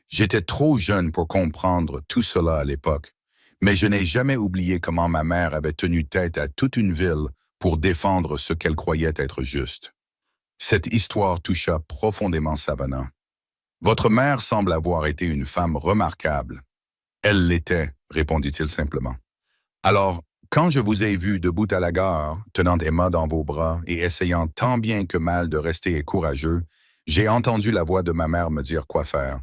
J'étais trop jeune pour comprendre tout cela à l'époque, mais je n'ai jamais oublié comment ma mère avait tenu tête à toute une ville pour défendre ce qu'elle croyait être juste. Cette histoire toucha profondément Savannah. Votre mère semble avoir été une femme remarquable. Elle l'était, répondit-il simplement. Alors, quand je vous ai vu debout à la gare, tenant Emma dans vos bras et essayant tant bien que mal de rester courageux, j'ai entendu la voix de ma mère me dire quoi faire.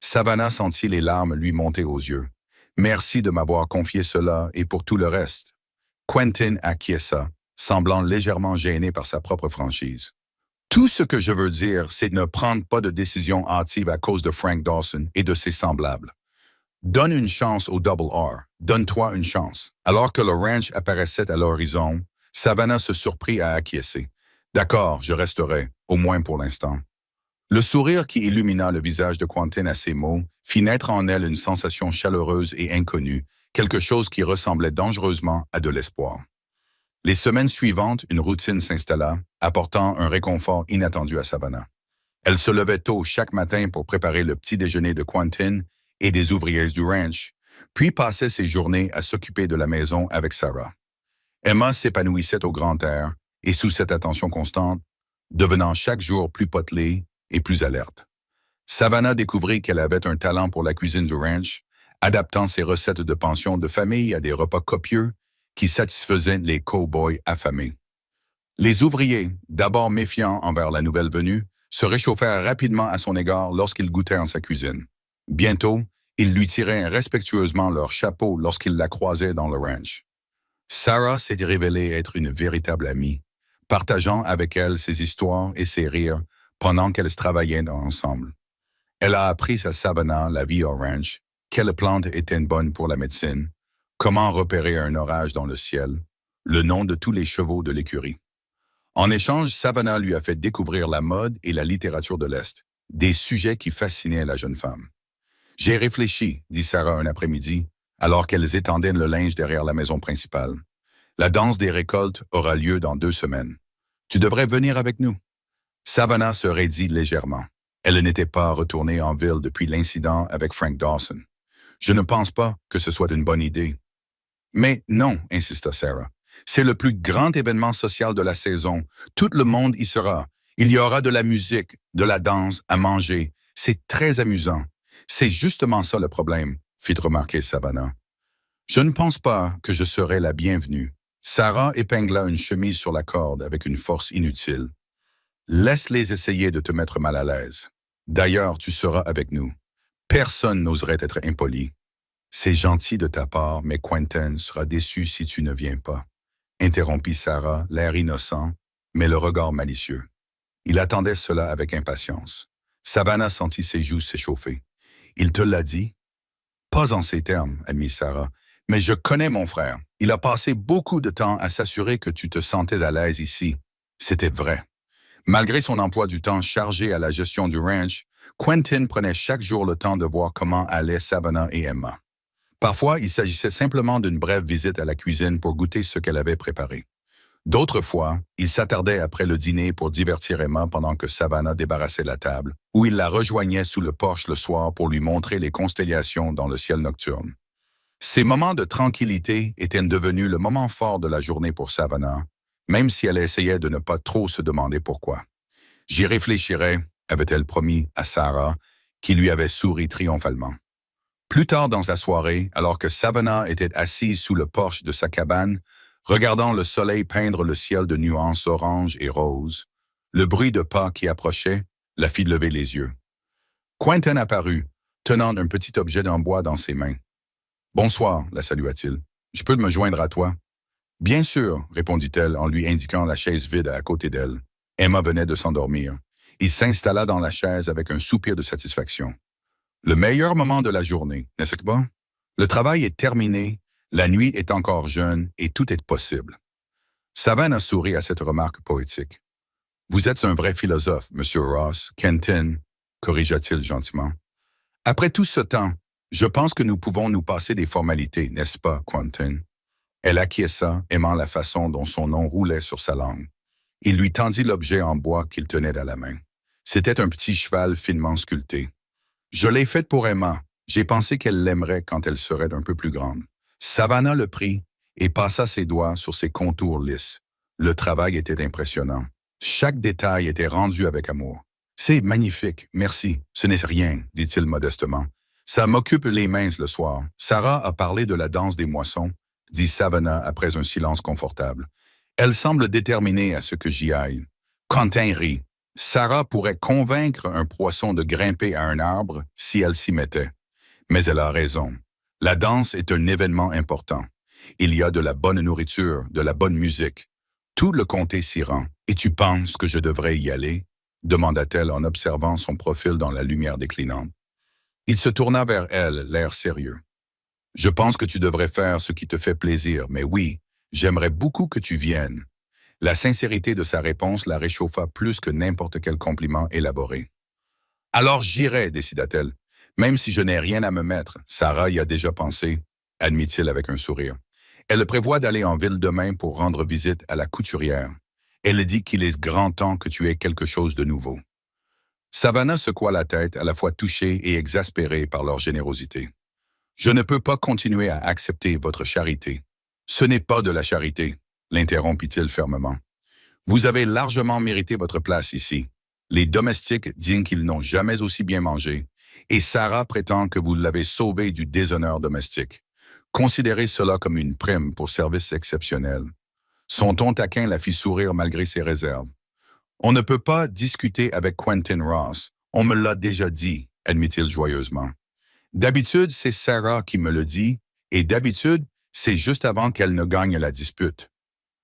Savannah sentit les larmes lui monter aux yeux. Merci de m'avoir confié cela et pour tout le reste. Quentin acquiesça, semblant légèrement gêné par sa propre franchise. Tout ce que je veux dire, c'est ne prendre pas de décision hâtive à cause de Frank Dawson et de ses semblables. Donne une chance au Double R. Donne-toi une chance. Alors que le ranch apparaissait à l'horizon, Savannah se surprit à acquiescer. D'accord, je resterai, au moins pour l'instant. Le sourire qui illumina le visage de Quentin à ces mots fit naître en elle une sensation chaleureuse et inconnue, quelque chose qui ressemblait dangereusement à de l'espoir. Les semaines suivantes, une routine s'installa, apportant un réconfort inattendu à Savannah. Elle se levait tôt chaque matin pour préparer le petit déjeuner de Quentin et des ouvriers du ranch, puis passait ses journées à s'occuper de la maison avec Sarah. Emma s'épanouissait au grand air et sous cette attention constante, devenant chaque jour plus potelée et plus alerte. Savannah découvrit qu'elle avait un talent pour la cuisine du ranch, adaptant ses recettes de pension de famille à des repas copieux qui satisfaisaient les cow-boys affamés. Les ouvriers, d'abord méfiants envers la nouvelle venue, se réchauffèrent rapidement à son égard lorsqu'ils goûtaient en sa cuisine. Bientôt, ils lui tiraient respectueusement leur chapeau lorsqu'ils la croisaient dans le ranch. Sarah s'est révélée être une véritable amie, partageant avec elle ses histoires et ses rires pendant qu'elles travaillaient ensemble. Elle a appris à Savannah la vie au ranch, quelle plante était bonne pour la médecine, comment repérer un orage dans le ciel, le nom de tous les chevaux de l'écurie. En échange, Savannah lui a fait découvrir la mode et la littérature de l'Est, des sujets qui fascinaient la jeune femme. « J'ai réfléchi, dit Sarah un après-midi, alors qu'elles étendaient le linge derrière la maison principale. La danse des récoltes aura lieu dans 2 semaines. Tu devrais venir avec nous. Savannah se raidit légèrement. Elle n'était pas retournée en ville depuis l'incident avec Frank Dawson. Je ne pense pas que ce soit une bonne idée. Mais non, insista Sarah. C'est le plus grand événement social de la saison. Tout le monde y sera. Il y aura de la musique, de la danse, à manger. C'est très amusant. C'est justement ça le problème, fit remarquer Savannah. Je ne pense pas que je serai la bienvenue. Sarah épingla une chemise sur la corde avec une force inutile. Laisse-les essayer de te mettre mal à l'aise. D'ailleurs, tu seras avec nous. Personne n'oserait être impoli. C'est gentil de ta part, mais Quentin sera déçu si tu ne viens pas. Interrompit Sarah, l'air innocent, mais le regard malicieux. Il attendait cela avec impatience. Savannah sentit ses joues s'échauffer. Il te l'a dit? Pas en ces termes, admit Sarah, mais je connais mon frère. Il a passé beaucoup de temps à s'assurer que tu te sentais à l'aise ici. C'était vrai. Malgré son emploi du temps chargé à la gestion du ranch, Quentin prenait chaque jour le temps de voir comment allaient Savannah et Emma. Parfois, il s'agissait simplement d'une brève visite à la cuisine pour goûter ce qu'elle avait préparé. D'autres fois, il s'attardait après le dîner pour divertir Emma pendant que Savannah débarrassait la table, ou il la rejoignait sous le porche le soir pour lui montrer les constellations dans le ciel nocturne. Ces moments de tranquillité étaient devenus le moment fort de la journée pour Savannah, même si elle essayait de ne pas trop se demander pourquoi. « J'y réfléchirai », avait-elle promis à Sarah, qui lui avait souri triomphalement. Plus tard dans la soirée, alors que Savannah était assise sous le porche de sa cabane, regardant le soleil peindre le ciel de nuances orange et rose, le bruit de pas qui approchait la fit lever les yeux. Quentin apparut, tenant un petit objet en bois dans ses mains. « Bonsoir », la salua-t-il. « Je peux me joindre à toi? »« Bien sûr », répondit-elle en lui indiquant la chaise vide à côté d'elle. Emma venait de s'endormir. Il s'installa dans la chaise avec un soupir de satisfaction. Le meilleur moment de la journée, n'est-ce pas? Le travail est terminé, la nuit est encore jeune et tout est possible. Savannah sourit à cette remarque poétique. Vous êtes un vrai philosophe, Monsieur Ross, Quentin, corrigea-t-il gentiment. Après tout ce temps, je pense que nous pouvons nous passer des formalités, n'est-ce pas, Quentin? Elle acquiesça, aimant la façon dont son nom roulait sur sa langue. Il lui tendit l'objet en bois qu'il tenait à la main. C'était un petit cheval finement sculpté. Je l'ai faite pour Emma. J'ai pensé qu'elle l'aimerait quand elle serait un peu plus grande. Savannah le prit et passa ses doigts sur ses contours lisses. Le travail était impressionnant. Chaque détail était rendu avec amour. C'est magnifique, merci. Ce n'est rien, dit-il modestement. Ça m'occupe les mains le soir. Sarah a parlé de la danse des moissons, dit Savannah après un silence confortable. Elle semble déterminée à ce que j'y aille. Quentin rit. Sarah pourrait convaincre un poisson de grimper à un arbre si elle s'y mettait. Mais elle a raison. La danse est un événement important. Il y a de la bonne nourriture, de la bonne musique. Tout le comté s'y rend. Et tu penses que je devrais y aller? Demanda-t-elle en observant son profil dans la lumière déclinante. Il se tourna vers elle, l'air sérieux. Je pense que tu devrais faire ce qui te fait plaisir, mais oui, j'aimerais beaucoup que tu viennes. La sincérité de sa réponse la réchauffa plus que n'importe quel compliment élaboré. Alors j'irai, décida-t-elle. Même si je n'ai rien à me mettre, Sarah y a déjà pensé, admit-il avec un sourire. Elle prévoit d'aller en ville demain pour rendre visite à la couturière. Elle dit qu'il est grand temps que tu aies quelque chose de nouveau. Savannah secoua la tête, à la fois touchée et exaspérée par leur générosité. Je ne peux pas continuer à accepter votre charité. Ce n'est pas de la charité, l'interrompit-il fermement. Vous avez largement mérité votre place ici. Les domestiques disent qu'ils n'ont jamais aussi bien mangé, et Sarah prétend que vous l'avez sauvé du déshonneur domestique. Considérez cela comme une prime pour service exceptionnel. Son ton taquin la fit sourire malgré ses réserves. On ne peut pas discuter avec Quentin Ross. On me l'a déjà dit, admit-il joyeusement. D'habitude, c'est Sarah qui me le dit, et d'habitude, c'est juste avant qu'elle ne gagne la dispute.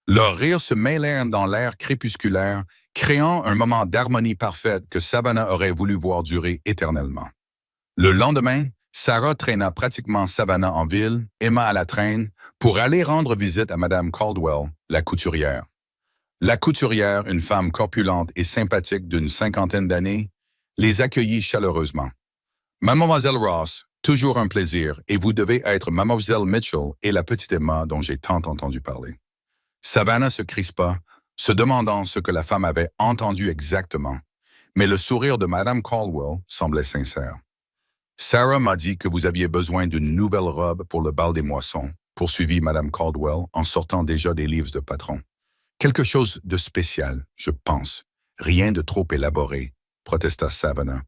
Leurs rires se mêlèrent dans l'air crépusculaire, créant un moment d'harmonie parfaite que Savannah aurait voulu voir durer éternellement. Le lendemain, Sarah traîna pratiquement Savannah en ville, Emma à la traîne, pour aller rendre visite à Madame Caldwell, la couturière. La couturière, une femme corpulente et sympathique d'une 50aine d'années, les accueillit chaleureusement. « Mademoiselle Ross, Toujours un plaisir, et vous devez être Mademoiselle Mitchell et la petite Emma dont j'ai tant entendu parler. Savannah se crispa, se demandant ce que la femme avait entendu exactement, mais le sourire de Madame Caldwell semblait sincère. Sarah m'a dit que vous aviez besoin d'une nouvelle robe pour le bal des moissons, poursuivit Madame Caldwell en sortant déjà des livres de patron. Quelque chose de spécial, je pense. Rien de trop élaboré, protesta Savannah.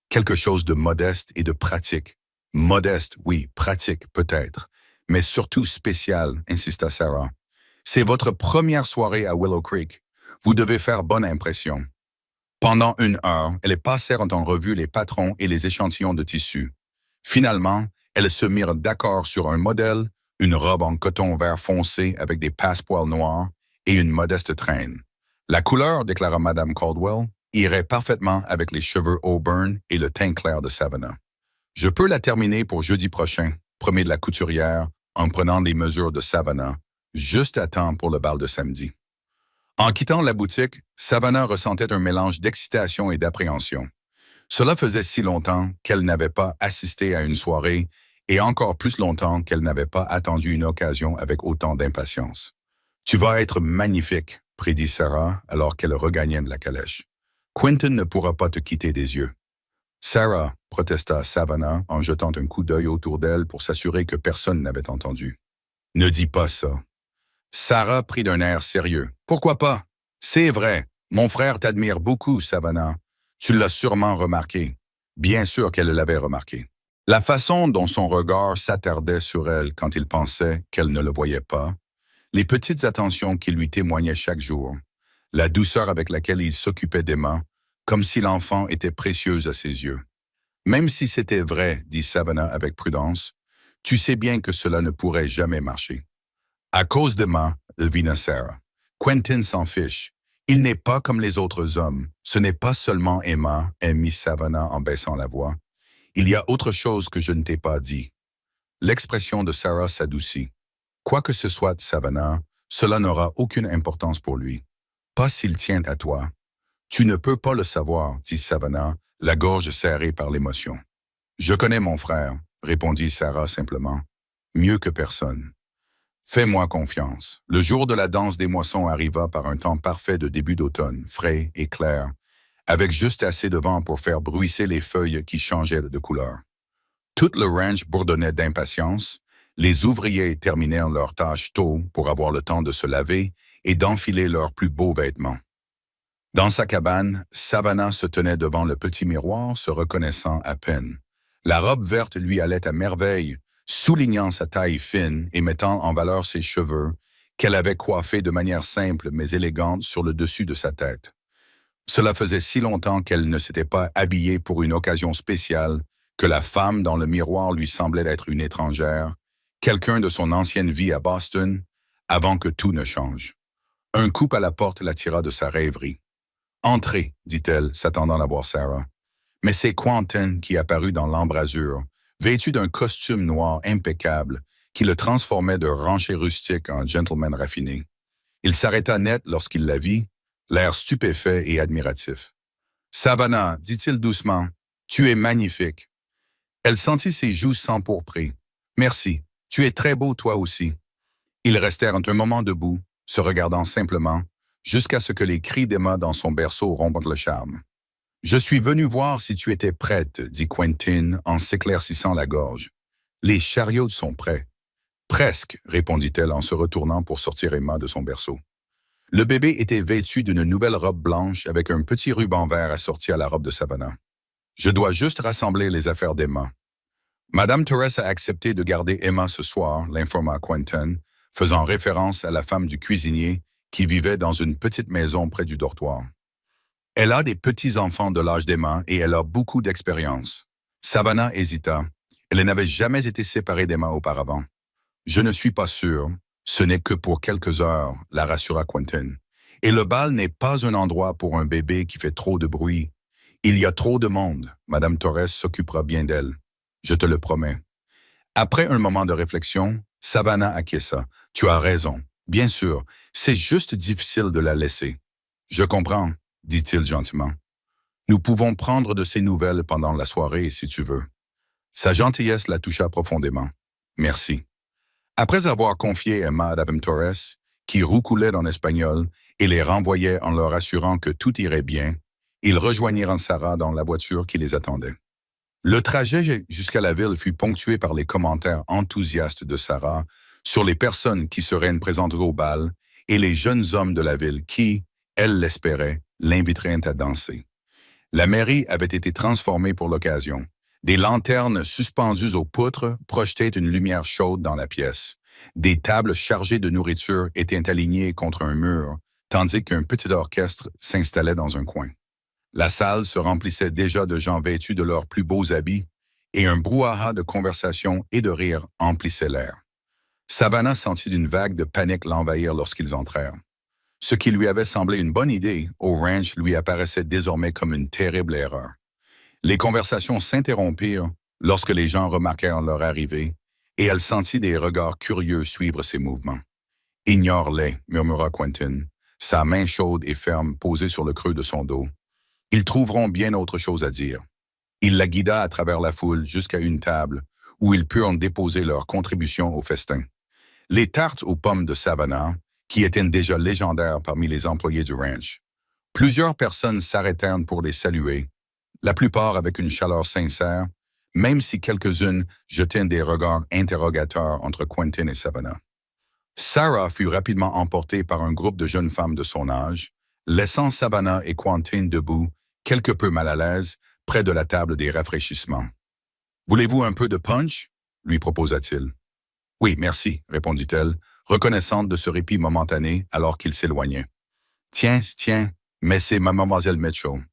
Quelque chose de modeste et de pratique. Modeste, oui, pratique peut-être, mais surtout spécial, insista Sarah. C'est votre première soirée à Willow Creek. Vous devez faire bonne impression. Pendant 1 heure, elles passèrent en revue les patrons et les échantillons de tissu. Finalement, elles se mirent d'accord sur un modèle, une robe en coton vert foncé avec des passepoils noirs et une modeste traîne. La couleur, déclara Madame Caldwell, irait parfaitement avec les cheveux auburn et le teint clair de Savannah. Je peux la terminer pour jeudi prochain, promit la couturière en prenant les mesures de Savannah, juste à temps pour le bal de samedi. En quittant la boutique, Savannah ressentait un mélange d'excitation et d'appréhension. Cela faisait si longtemps qu'elle n'avait pas assisté à une soirée et encore plus longtemps qu'elle n'avait pas attendu une occasion avec autant d'impatience. « Tu vas être magnifique », prédit Sarah alors qu'elle regagnait la calèche. « Quentin ne pourra pas te quitter des yeux. » « Sarah », protesta Savannah en jetant un coup d'œil autour d'elle pour s'assurer que personne n'avait entendu. « Ne dis pas ça. » Sarah prit d'un air sérieux. « Pourquoi pas? C'est vrai. Mon frère t'admire beaucoup, Savannah. Tu l'as sûrement remarqué. » Bien sûr qu'elle l'avait remarqué. La façon dont son regard s'attardait sur elle quand il pensait qu'elle ne le voyait pas, les petites attentions qu'il lui témoignait chaque jour, la douceur avec laquelle il s'occupait d'Emma, comme si l'enfant était précieuse à ses yeux. « Même si c'était vrai, dit Savannah avec prudence, tu sais bien que cela ne pourrait jamais marcher. » « À cause d'Emma, devina Sarah. Quentin s'en fiche. Il n'est pas comme les autres hommes. Ce n'est pas seulement Emma, émit Savannah en baissant la voix. Il y a autre chose que je ne t'ai pas dit. » L'expression de Sarah s'adoucit. « Quoi que ce soit, Savannah, cela n'aura aucune importance pour lui. Pas s'il tient à toi. » « Tu ne peux pas le savoir, dit Savannah, la gorge serrée par l'émotion. « Je connais mon frère, répondit Sarah simplement. Mieux que personne. Fais-moi confiance. » Le jour de la danse des moissons arriva par un temps parfait de début d'automne, frais et clair, avec juste assez de vent pour faire bruisser les feuilles qui changeaient de couleur. Tout le ranch bourdonnait d'impatience. Les ouvriers terminèrent leurs tâches tôt pour avoir le temps de se laver et d'enfiler leurs plus beaux vêtements. Dans sa cabane, Savannah se tenait devant le petit miroir, se reconnaissant à peine. La robe verte lui allait à merveille, soulignant sa taille fine et mettant en valeur ses cheveux, qu'elle avait coiffés de manière simple mais élégante sur le dessus de sa tête. Cela faisait si longtemps qu'elle ne s'était pas habillée pour une occasion spéciale que la femme dans le miroir lui semblait être une étrangère, quelqu'un de son ancienne vie à Boston, avant que tout ne change. Un coup à la porte l'attira de sa rêverie. « Entrez, dit-elle, s'attendant à voir Sarah. Mais c'est Quentin qui apparut dans l'embrasure, vêtu d'un costume noir impeccable qui le transformait de rancher rustique en gentleman raffiné. Il s'arrêta net lorsqu'il la vit, l'air stupéfait et admiratif. « Savannah, dit-il doucement, tu es magnifique. » Elle sentit ses joues s'empourprer. « Merci, tu es très beau toi aussi. » Ils restèrent un moment debout, se regardant simplement, jusqu'à ce que les cris d'Emma dans son berceau rompent le charme. « Je suis venu voir si tu étais prête, dit Quentin en s'éclaircissant la gorge. Les chariots sont prêts. Presque, répondit-elle en se retournant pour sortir Emma de son berceau. Le bébé était vêtu d'une nouvelle robe blanche avec un petit ruban vert assorti à la robe de Savannah. Je dois juste rassembler les affaires d'Emma. Madame Torres a accepté de garder Emma ce soir, l'informa Quentin, faisant référence à la femme du cuisinier qui vivait dans une petite maison près du dortoir. Elle a des petits-enfants de l'âge d'Emma et elle a beaucoup d'expérience. Savannah hésita. Elle n'avait jamais été séparée d'Emma auparavant. Je ne suis pas sûr. Ce n'est que pour quelques heures, la rassura Quentin. Et le bal n'est pas un endroit pour un bébé qui fait trop de bruit. Il y a trop de monde. Madame Torres s'occupera bien d'elle. Je te le promets. Après un moment de réflexion, Savannah acquiesça. Tu as raison. Bien sûr, c'est juste difficile de la laisser. Je comprends, dit-il gentiment. Nous pouvons prendre de ses nouvelles pendant la soirée si tu veux. Sa gentillesse la toucha profondément. Merci. Après avoir confié Emma à Dame Torres, qui roucoulait en espagnol et les renvoyait en leur assurant que tout irait bien, ils rejoignirent Sarah dans la voiture qui les attendait. Le trajet jusqu'à la ville fut ponctué par les commentaires enthousiastes de Sarah sur les personnes qui seraient présentées au bal et les jeunes hommes de la ville qui, elle l'espérait, l'inviteraient à danser. La mairie avait été transformée pour l'occasion. Des lanternes suspendues aux poutres projetaient une lumière chaude dans la pièce. Des tables chargées de nourriture étaient alignées contre un mur, tandis qu'un petit orchestre s'installait dans un coin. La salle se remplissait déjà de gens vêtus de leurs plus beaux habits, et un brouhaha de conversation et de rire emplissait l'air. Savannah sentit une vague de panique l'envahir lorsqu'ils entrèrent. Ce qui lui avait semblé une bonne idée au ranch lui apparaissait désormais comme une terrible erreur. Les conversations s'interrompirent lorsque les gens remarquèrent leur arrivée, et elle sentit des regards curieux suivre ses mouvements. « Ignore-les », murmura Quentin, sa main chaude et ferme posée sur le creux de son dos. « Ils trouveront bien autre chose à dire. » Il la guida à travers la foule jusqu'à une table où ils purent déposer leur contribution au festin. Les tartes aux pommes de Savannah, qui étaient déjà légendaires parmi les employés du ranch. Plusieurs personnes s'arrêtèrent pour les saluer, la plupart avec une chaleur sincère, même si quelques-unes jetaient des regards interrogateurs entre Quentin et Savannah. Sarah fut rapidement emportée par un groupe de jeunes femmes de son âge, laissant Savannah et Quentin debout, quelque peu mal à l'aise, près de la table des rafraîchissements. « Voulez-vous un peu de punch ?» lui proposa-t-il. « Oui, merci », répondit-elle, reconnaissante de ce répit momentané alors qu'il s'éloignait. « Tiens, mais c'est mademoiselle Mitchell. »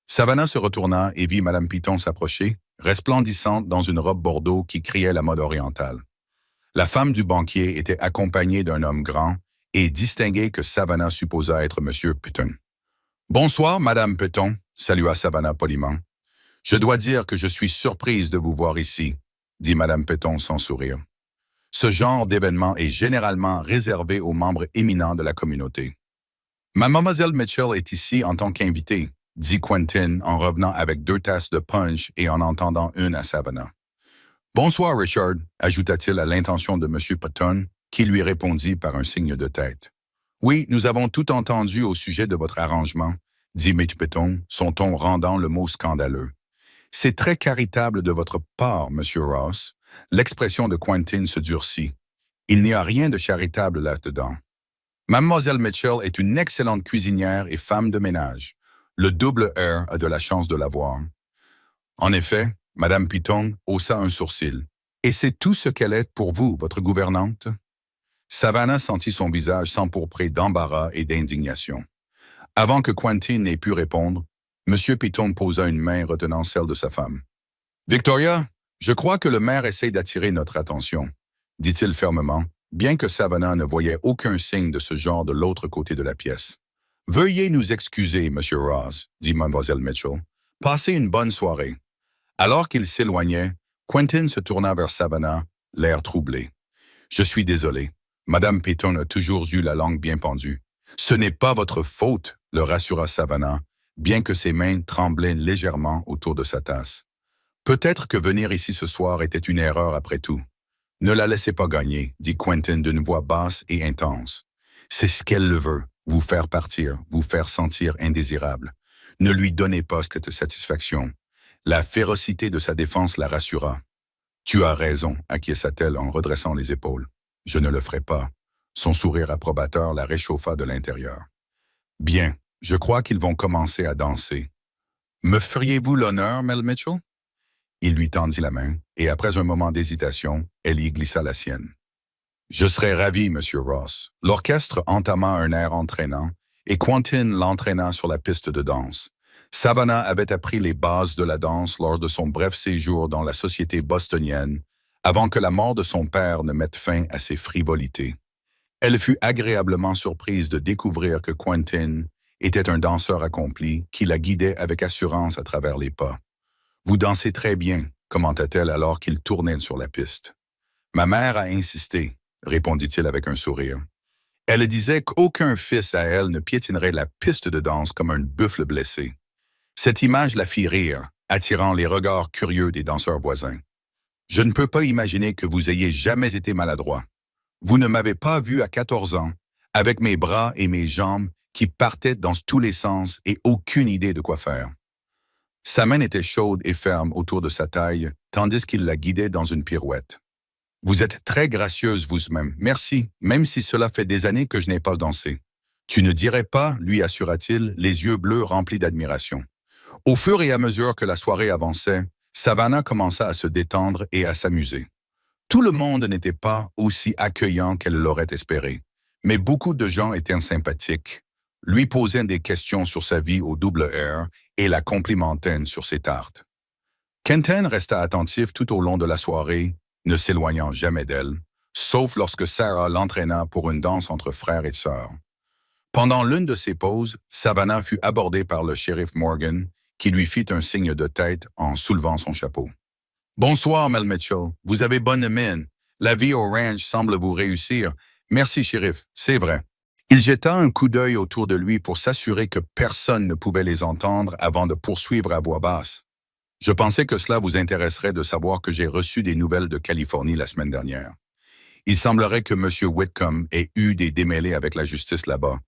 Savannah se retourna et vit Madame Piton s'approcher, resplendissante dans une robe bordeaux qui criait la mode orientale. La femme du banquier était accompagnée d'un homme grand et distingué que Savannah supposa être M. Piton. « Bonsoir, Madame Piton », salua Savannah poliment. « Je dois dire que je suis surprise de vous voir ici, » dit Madame Piton sans sourire. « Ce genre d'événement est généralement réservé aux membres éminents de la communauté. »« Mademoiselle Mitchell est ici en tant qu'invitée, » dit Quentin en revenant avec 2 tasses de punch et en en tendant une à Savannah. « Bonsoir, Richard », ajouta-t-il à l'intention de M. Piton, qui lui répondit par un signe de tête. « Oui, nous avons tout entendu au sujet de votre arrangement, » dit M. Piton, son ton rendant le mot scandaleux. « C'est très charitable de votre part, M. Ross. » L'expression de Quentin se durcit. « Il n'y a rien de charitable là-dedans. Mademoiselle Mitchell est une excellente cuisinière et femme de ménage. Le double R a de la chance de l'avoir. » En effet, Madame Piton haussa un sourcil. « Et c'est tout ce qu'elle est pour vous, votre gouvernante? » Savannah sentit son visage s'empourprer d'embarras et d'indignation. Avant que Quentin n'ait pu répondre, M. Piton posa une main retenant celle de sa femme. « Victoria, je crois que le maire essaie d'attirer notre attention, » dit-il fermement, bien que Savannah ne voyait aucun signe de ce genre de l'autre côté de la pièce. « Veuillez nous excuser, M. Ross, » dit Mlle Mitchell. « Passez une bonne soirée. » Alors qu'il s'éloignait, Quentin se tourna vers Savannah, l'air troublé. « Je suis désolé. Madame Piton a toujours eu la langue bien pendue. »« Ce n'est pas votre faute, » le rassura Savannah, bien que ses mains tremblaient légèrement autour de sa tasse. « Peut-être que venir ici ce soir était une erreur après tout. »« Ne la laissez pas gagner, » dit Quentin d'une voix basse et intense. « C'est ce qu'elle le veut, vous faire partir, vous faire sentir indésirable. Ne lui donnez pas cette satisfaction. » La férocité de sa défense la rassura. « Tu as raison, » acquiesça-t-elle en redressant les épaules. « Je ne le ferai pas. » Son sourire approbateur la réchauffa de l'intérieur. « Bien, je crois qu'ils vont commencer à danser. Me feriez-vous l'honneur, Mel Mitchell? » Il lui tendit la main, et après un moment d'hésitation, elle y glissa la sienne. « Je serais ravi, Monsieur Ross. » L'orchestre entama un air entraînant, et Quentin l'entraîna sur la piste de danse. Savannah avait appris les bases de la danse lors de son bref séjour dans la société bostonienne, avant que la mort de son père ne mette fin à ses frivolités. Elle fut agréablement surprise de découvrir que Quentin était un danseur accompli qui la guidait avec assurance à travers les pas. « Vous dansez très bien », commenta-t-elle alors qu'il tournait sur la piste. « Ma mère a insisté », répondit-il avec un sourire. Elle disait qu'aucun fils à elle ne piétinerait la piste de danse comme un buffle blessé. Cette image la fit rire, attirant les regards curieux des danseurs voisins. Je ne peux pas imaginer que vous ayez jamais été maladroit. Vous ne m'avez pas vu à 14 ans, avec mes bras et mes jambes qui partaient dans tous les sens et aucune idée de quoi faire. Sa main était chaude et ferme autour de sa taille, tandis qu'il la guidait dans une pirouette. Vous êtes très gracieuse vous-même, merci, même si cela fait des années que je n'ai pas dansé. Tu ne dirais pas, lui assura-t-il, les yeux bleus remplis d'admiration. Au fur et à mesure que la soirée avançait, Savannah commença à se détendre et à s'amuser. Tout le monde n'était pas aussi accueillant qu'elle l'aurait espéré, mais beaucoup de gens étaient sympathiques, lui posaient des questions sur sa vie au double R et la complimentaient sur ses tartes. Kenton resta attentif tout au long de la soirée, ne s'éloignant jamais d'elle, sauf lorsque Sarah l'entraîna pour une danse entre frères et sœurs. Pendant l'une de ces pauses, Savannah fut abordée par le shérif Morgan, qui lui fit un signe de tête en soulevant son chapeau. « Bonsoir, Mel Mitchell. Vous avez bonne mine. La vie au ranch semble vous réussir. Merci, shérif, c'est vrai. » Il jeta un coup d'œil autour de lui pour s'assurer que personne ne pouvait les entendre avant de poursuivre à voix basse. « Je pensais que cela vous intéresserait de savoir que j'ai reçu des nouvelles de Californie la semaine dernière. Il semblerait que M. Whitcomb ait eu des démêlés avec la justice là-bas.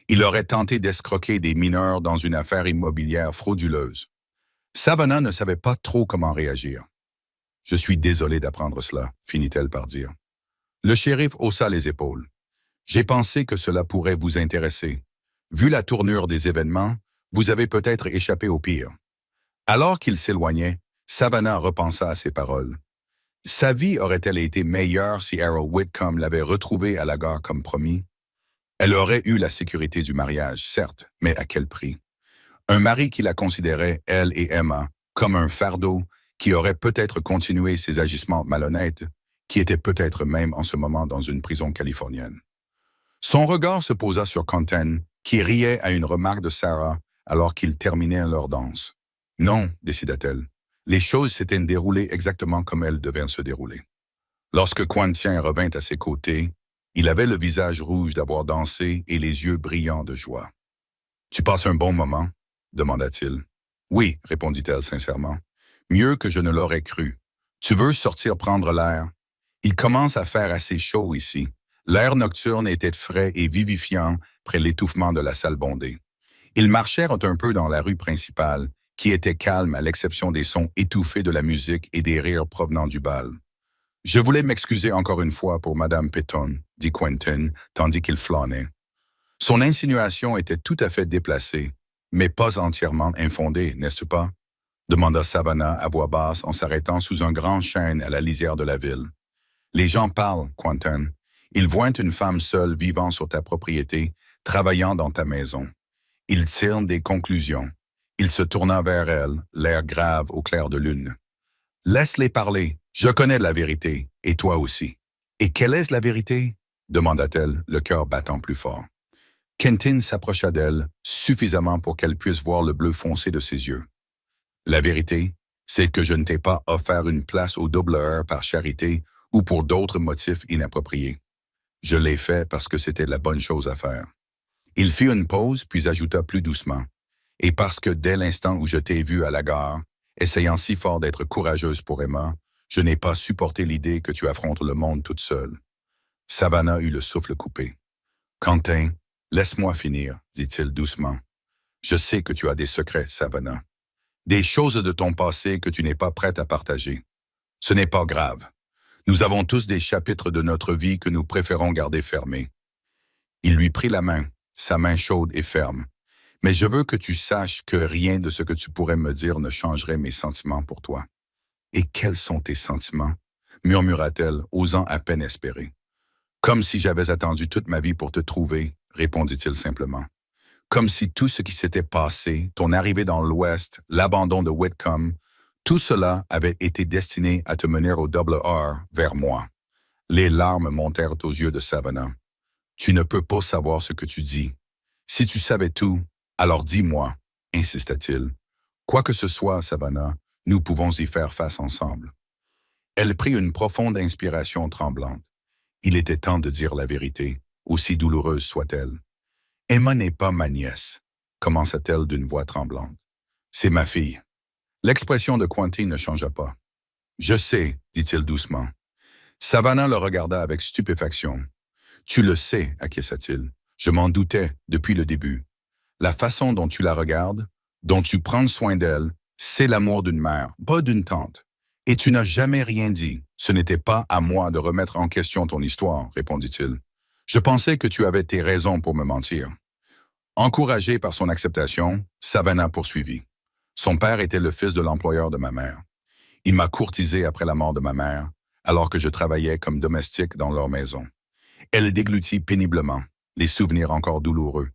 Il aurait tenté d'escroquer des mineurs dans une affaire immobilière frauduleuse. » Savannah ne savait pas trop comment réagir. « Je suis désolé d'apprendre cela, » finit-elle par dire. Le shérif haussa les épaules. « J'ai pensé que cela pourrait vous intéresser. Vu la tournure des événements, vous avez peut-être échappé au pire. » Alors qu'il s'éloignait, Savannah repensa à ses paroles. Sa vie aurait-elle été meilleure si Harold Whitcomb l'avait retrouvée à la gare comme promis? Elle aurait eu la sécurité du mariage, certes, mais à quel prix? Un mari qui la considérait, elle et Emma, comme un fardeau, qui aurait peut-être continué ses agissements malhonnêtes, qui était peut-être même en ce moment dans une prison californienne. Son regard se posa sur Kenton, qui riait à une remarque de Sarah alors qu'ils terminaient leur danse. Non, décida-t-elle, les choses s'étaient déroulées exactement comme elles devaient se dérouler. Lorsque Quentin revint à ses côtés, il avait le visage rouge d'avoir dansé et les yeux brillants de joie. « Tu passes un bon moment ?» demanda-t-il. « Oui, répondit-elle sincèrement. Mieux que je ne l'aurais cru. Tu veux sortir prendre l'air? Il commence à faire assez chaud ici. L'air nocturne était frais et vivifiant près l'étouffement de la salle bondée. Ils marchèrent un peu dans la rue principale, qui était calme à l'exception des sons étouffés de la musique et des rires provenant du bal. « Je voulais m'excuser encore une fois pour Madame Petton, » dit Quentin, tandis qu'il flânait. Son insinuation était tout à fait déplacée, mais pas entièrement infondée, n'est-ce pas? Demanda Savannah à voix basse en s'arrêtant sous un grand chêne à la lisière de la ville. Les gens parlent, Quentin. Ils voient une femme seule vivant sur ta propriété, travaillant dans ta maison. Ils tirent des conclusions. Il se tourna vers elle, l'air grave au clair de lune. « Laisse-les parler. Je connais la vérité, et toi aussi. »« Et quelle est la vérité? » demanda-t-elle, le cœur battant plus fort. Kenton s'approcha d'elle, suffisamment pour qu'elle puisse voir le bleu foncé de ses yeux. « La vérité, c'est que je ne t'ai pas offert une place au double R par charité ou pour d'autres motifs inappropriés. Je l'ai fait parce que c'était la bonne chose à faire. » Il fit une pause, puis ajouta plus doucement. « Et parce que dès l'instant où je t'ai vue à la gare, essayant si fort d'être courageuse pour Emma, je n'ai pas supporté l'idée que tu affrontes le monde toute seule. » Savannah eut le souffle coupé. « Quentin, laisse-moi finir, dit-il doucement. Je sais que tu as des secrets, Savannah. Des choses de ton passé que tu n'es pas prête à partager. Ce n'est pas grave. Nous avons tous des chapitres de notre vie que nous préférons garder fermés. » Il lui prit la main, sa main chaude et ferme. « Mais je veux que tu saches que rien de ce que tu pourrais me dire ne changerait mes sentiments pour toi. »« Et quels sont tes sentiments? » murmura-t-elle, osant à peine espérer. « Comme si j'avais attendu toute ma vie pour te trouver, » répondit-il simplement. « Comme si tout ce qui s'était passé, ton arrivée dans l'Ouest, l'abandon de Whitcomb, tout cela avait été destiné à te mener au double R vers moi. » Les larmes montèrent aux yeux de Savannah. « Tu ne peux pas savoir ce que tu dis. Si tu savais tout, alors dis-moi, » insista-t-il. « Quoi que ce soit, Savannah, nous pouvons y faire face ensemble. » Elle prit une profonde inspiration tremblante. Il était temps de dire la vérité, aussi douloureuse soit-elle. « Emma n'est pas ma nièce, » commença-t-elle d'une voix tremblante. « C'est ma fille. » L'expression de Quentin ne changea pas. Je sais, dit-il doucement. Savannah le regarda avec stupéfaction. Tu le sais, acquiesça-t-il. Je m'en doutais depuis le début. La façon dont tu la regardes, dont tu prends soin d'elle, c'est l'amour d'une mère, pas d'une tante. Et tu n'as jamais rien dit. Ce n'était pas à moi de remettre en question ton histoire, répondit-il. Je pensais que tu avais tes raisons pour me mentir. Encouragé par son acceptation, Savannah poursuivit. Son père était le fils de l'employeur de ma mère. Il m'a courtisé après la mort de ma mère, alors que je travaillais comme domestique dans leur maison. Elle déglutit péniblement, les souvenirs encore douloureux.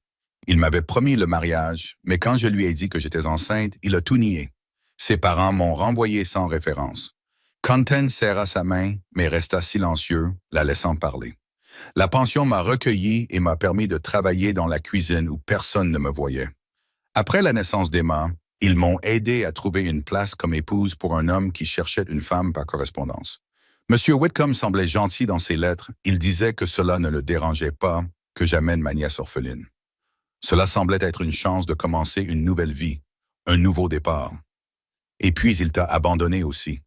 Il m'avait promis le mariage, mais quand je lui ai dit que j'étais enceinte, il a tout nié. Ses parents m'ont renvoyé sans référence. Quentin serra sa main, mais resta silencieux, la laissant parler. La pension m'a recueilli et m'a permis de travailler dans la cuisine où personne ne me voyait. Après la naissance d'Emma, ils m'ont aidé à trouver une place comme épouse pour un homme qui cherchait une femme par correspondance. Monsieur Whitcomb semblait gentil dans ses lettres. Il disait que cela ne le dérangeait pas que j'amène ma nièce orpheline. Cela semblait être une chance de commencer une nouvelle vie, un nouveau départ. Et puis il t'a abandonné aussi.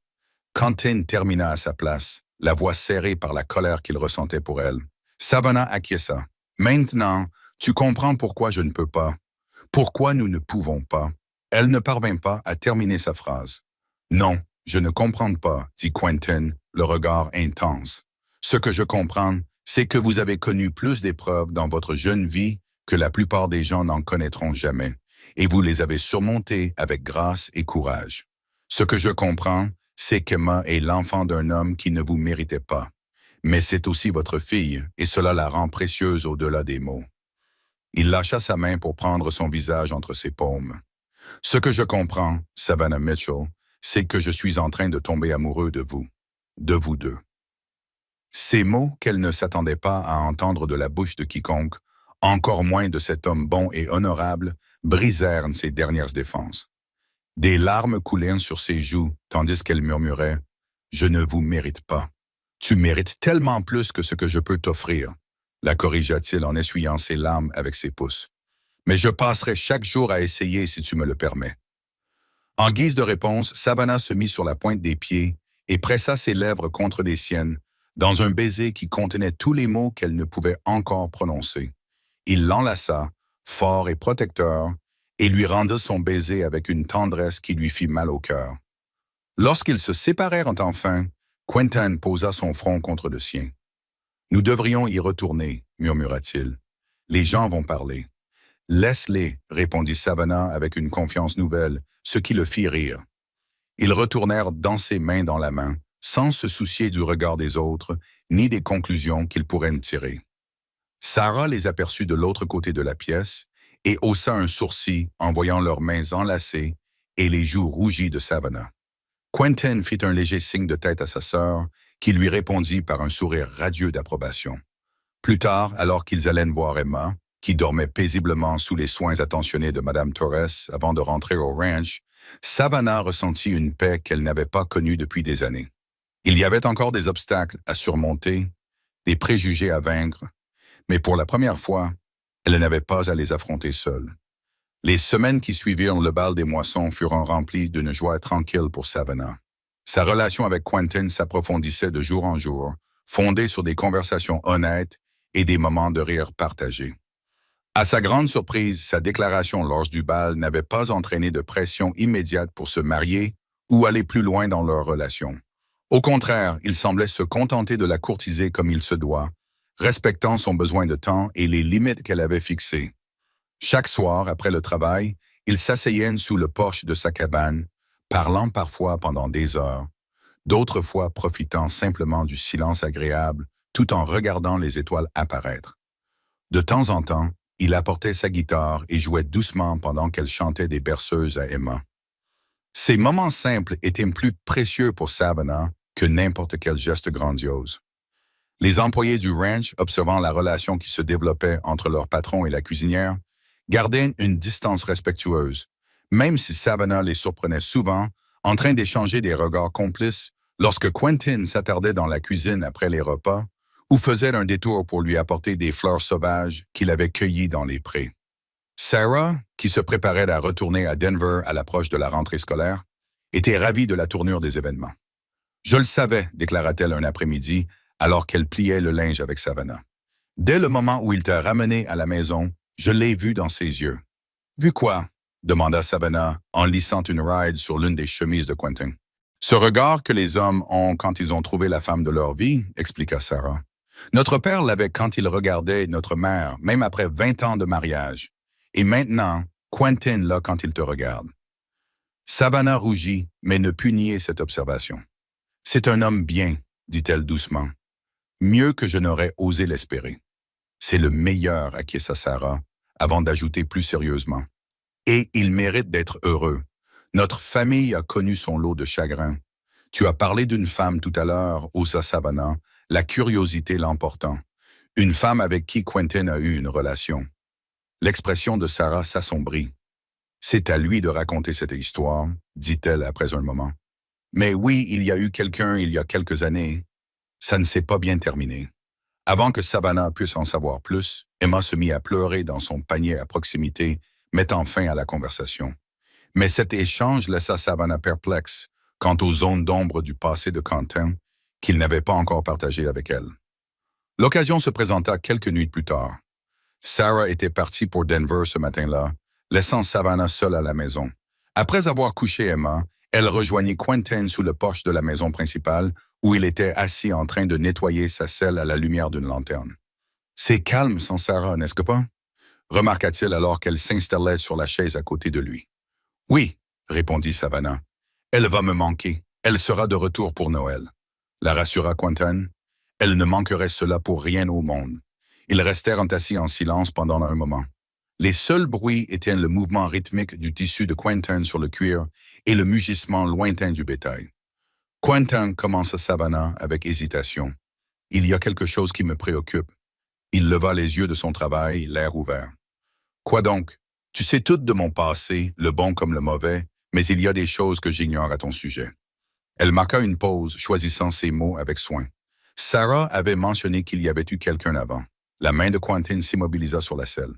Quentin termina à sa place, la voix serrée par la colère qu'il ressentait pour elle. Savannah acquiesça. Maintenant, tu comprends pourquoi je ne peux pas. Pourquoi nous ne pouvons pas. Elle ne parvint pas à terminer sa phrase. Non, je ne comprends pas, dit Quentin, le regard intense. Ce que je comprends, c'est que vous avez connu plus d'épreuves dans votre jeune vie que la plupart des gens n'en connaîtront jamais, et vous les avez surmontées avec grâce et courage. Ce que je comprends, c'est qu'Emma est l'enfant d'un homme qui ne vous méritait pas. Mais c'est aussi votre fille, et cela la rend précieuse au-delà des mots. Il lâcha sa main pour prendre son visage entre ses paumes. Ce que je comprends, Savannah Mitchell, c'est que je suis en train de tomber amoureux de vous deux. Ces mots qu'elle ne s'attendait pas à entendre de la bouche de quiconque, encore moins de cet homme bon et honorable, brisèrent ses dernières défenses. Des larmes coulèrent sur ses joues, tandis qu'elle murmurait « Je ne vous mérite pas. Tu mérites tellement plus que ce que je peux t'offrir. » la corrigea-t-il en essuyant ses larmes avec ses pouces. « Mais je passerai chaque jour à essayer si tu me le permets. » En guise de réponse, Savannah se mit sur la pointe des pieds et pressa ses lèvres contre les siennes, dans un baiser qui contenait tous les mots qu'elle ne pouvait encore prononcer. Il l'enlaça, fort et protecteur, et lui rendit son baiser avec une tendresse qui lui fit mal au cœur. Lorsqu'ils se séparèrent enfin, Quentin posa son front contre le sien. « Nous devrions y retourner, murmura-t-il. Les gens vont parler. »« Laisse-les, répondit Savannah avec une confiance nouvelle, ce qui le fit rire. Ils retournèrent danser main dans la main, sans se soucier du regard des autres, ni des conclusions qu'ils pourraient en tirer. Sarah les aperçut de l'autre côté de la pièce et haussa un sourcil en voyant leurs mains enlacées et les joues rougies de Savannah. Quentin fit un léger signe de tête à sa sœur, qui lui répondit par un sourire radieux d'approbation. Plus tard, alors qu'ils allaient voir Emma, qui dormait paisiblement sous les soins attentionnés de Madame Torres avant de rentrer au ranch, Savannah ressentit une paix qu'elle n'avait pas connue depuis des années. Il y avait encore des obstacles à surmonter, des préjugés à vaincre, mais pour la première fois, elle n'avait pas à les affronter seule. Les semaines qui suivirent le bal des moissons furent remplies d'une joie tranquille pour Savannah. Sa relation avec Quentin s'approfondissait de jour en jour, fondée sur des conversations honnêtes et des moments de rire partagés. À sa grande surprise, sa déclaration lors du bal n'avait pas entraîné de pression immédiate pour se marier ou aller plus loin dans leur relation. Au contraire, il semblait se contenter de la courtiser comme il se doit, respectant son besoin de temps et les limites qu'elle avait fixées. Chaque soir, après le travail, ils s'asseyaient sous le porche de sa cabane, parlant parfois pendant des heures, d'autres fois profitant simplement du silence agréable tout en regardant les étoiles apparaître. De temps en temps, il apportait sa guitare et jouait doucement pendant qu'elle chantait des berceuses à Emma. Ces moments simples étaient plus précieux pour Savannah que n'importe quel geste grandiose. Les employés du ranch, observant la relation qui se développait entre leur patron et la cuisinière, gardaient une distance respectueuse, même si Savannah les surprenait souvent en train d'échanger des regards complices lorsque Quentin s'attardait dans la cuisine après les repas ou faisait un détour pour lui apporter des fleurs sauvages qu'il avait cueillies dans les prés. Sarah, qui se préparait à retourner à Denver à l'approche de la rentrée scolaire, était ravie de la tournure des événements. Je le savais, déclara-t-elle un après-midi, alors qu'elle pliait le linge avec Savannah. Dès le moment où il t'a ramené à la maison, je l'ai vu dans ses yeux. Vu quoi? Demanda Savannah en lissant une ride sur l'une des chemises de Quentin. Ce regard que les hommes ont quand ils ont trouvé la femme de leur vie, expliqua Sarah. Notre père l'avait quand il regardait notre mère, même après 20 ans de mariage. Et maintenant, Quentin l'a quand il te regarde. Savannah rougit, mais ne put nier cette observation. C'est un homme bien, dit-elle doucement. Mieux que je n'aurais osé l'espérer. C'est le meilleur, acquiesça Sarah, avant d'ajouter plus sérieusement. Et il mérite d'être heureux. Notre famille a connu son lot de chagrin. Tu as parlé d'une femme tout à l'heure, osa Savannah, la curiosité l'emportant. Une femme avec qui Quentin a eu une relation. L'expression de Sarah s'assombrit. C'est à lui de raconter cette histoire, dit-elle après un moment. Mais oui, il y a eu quelqu'un il y a quelques années. Ça ne s'est pas bien terminé. Avant que Savannah puisse en savoir plus, Emma se mit à pleurer dans son panier à proximité, mettant fin à la conversation. Mais cet échange laissa Savannah perplexe quant aux zones d'ombre du passé de Quentin qu'il n'avait pas encore partagé avec elle. L'occasion se présenta quelques nuits plus tard. Sarah était partie pour Denver ce matin-là, laissant Savannah seule à la maison. Après avoir couché Emma, elle rejoignit Quentin sous le porche de la maison principale où il était assis en train de nettoyer sa selle à la lumière d'une lanterne. « C'est calme sans Sarah, n'est-ce pas? » remarqua-t-il alors qu'elle s'installait sur la chaise à côté de lui. « Oui, » répondit Savannah. « Elle va me manquer. Elle sera de retour pour Noël. » La rassura Quentin. Elle ne manquerait cela pour rien au monde. Ils restèrent assis en silence pendant un moment. Les seuls bruits étaient le mouvement rythmique du tissu de Quentin sur le cuir et le mugissement lointain du bétail. Quentin, commença Savannah avec hésitation. Il y a quelque chose qui me préoccupe. Il leva les yeux de son travail, l'air ouvert. Quoi donc? Tu sais tout de mon passé, le bon comme le mauvais, mais il y a des choses que j'ignore à ton sujet. Elle marqua une pause, choisissant ses mots avec soin. Sarah avait mentionné qu'il y avait eu quelqu'un avant. La main de Quentin s'immobilisa sur la selle.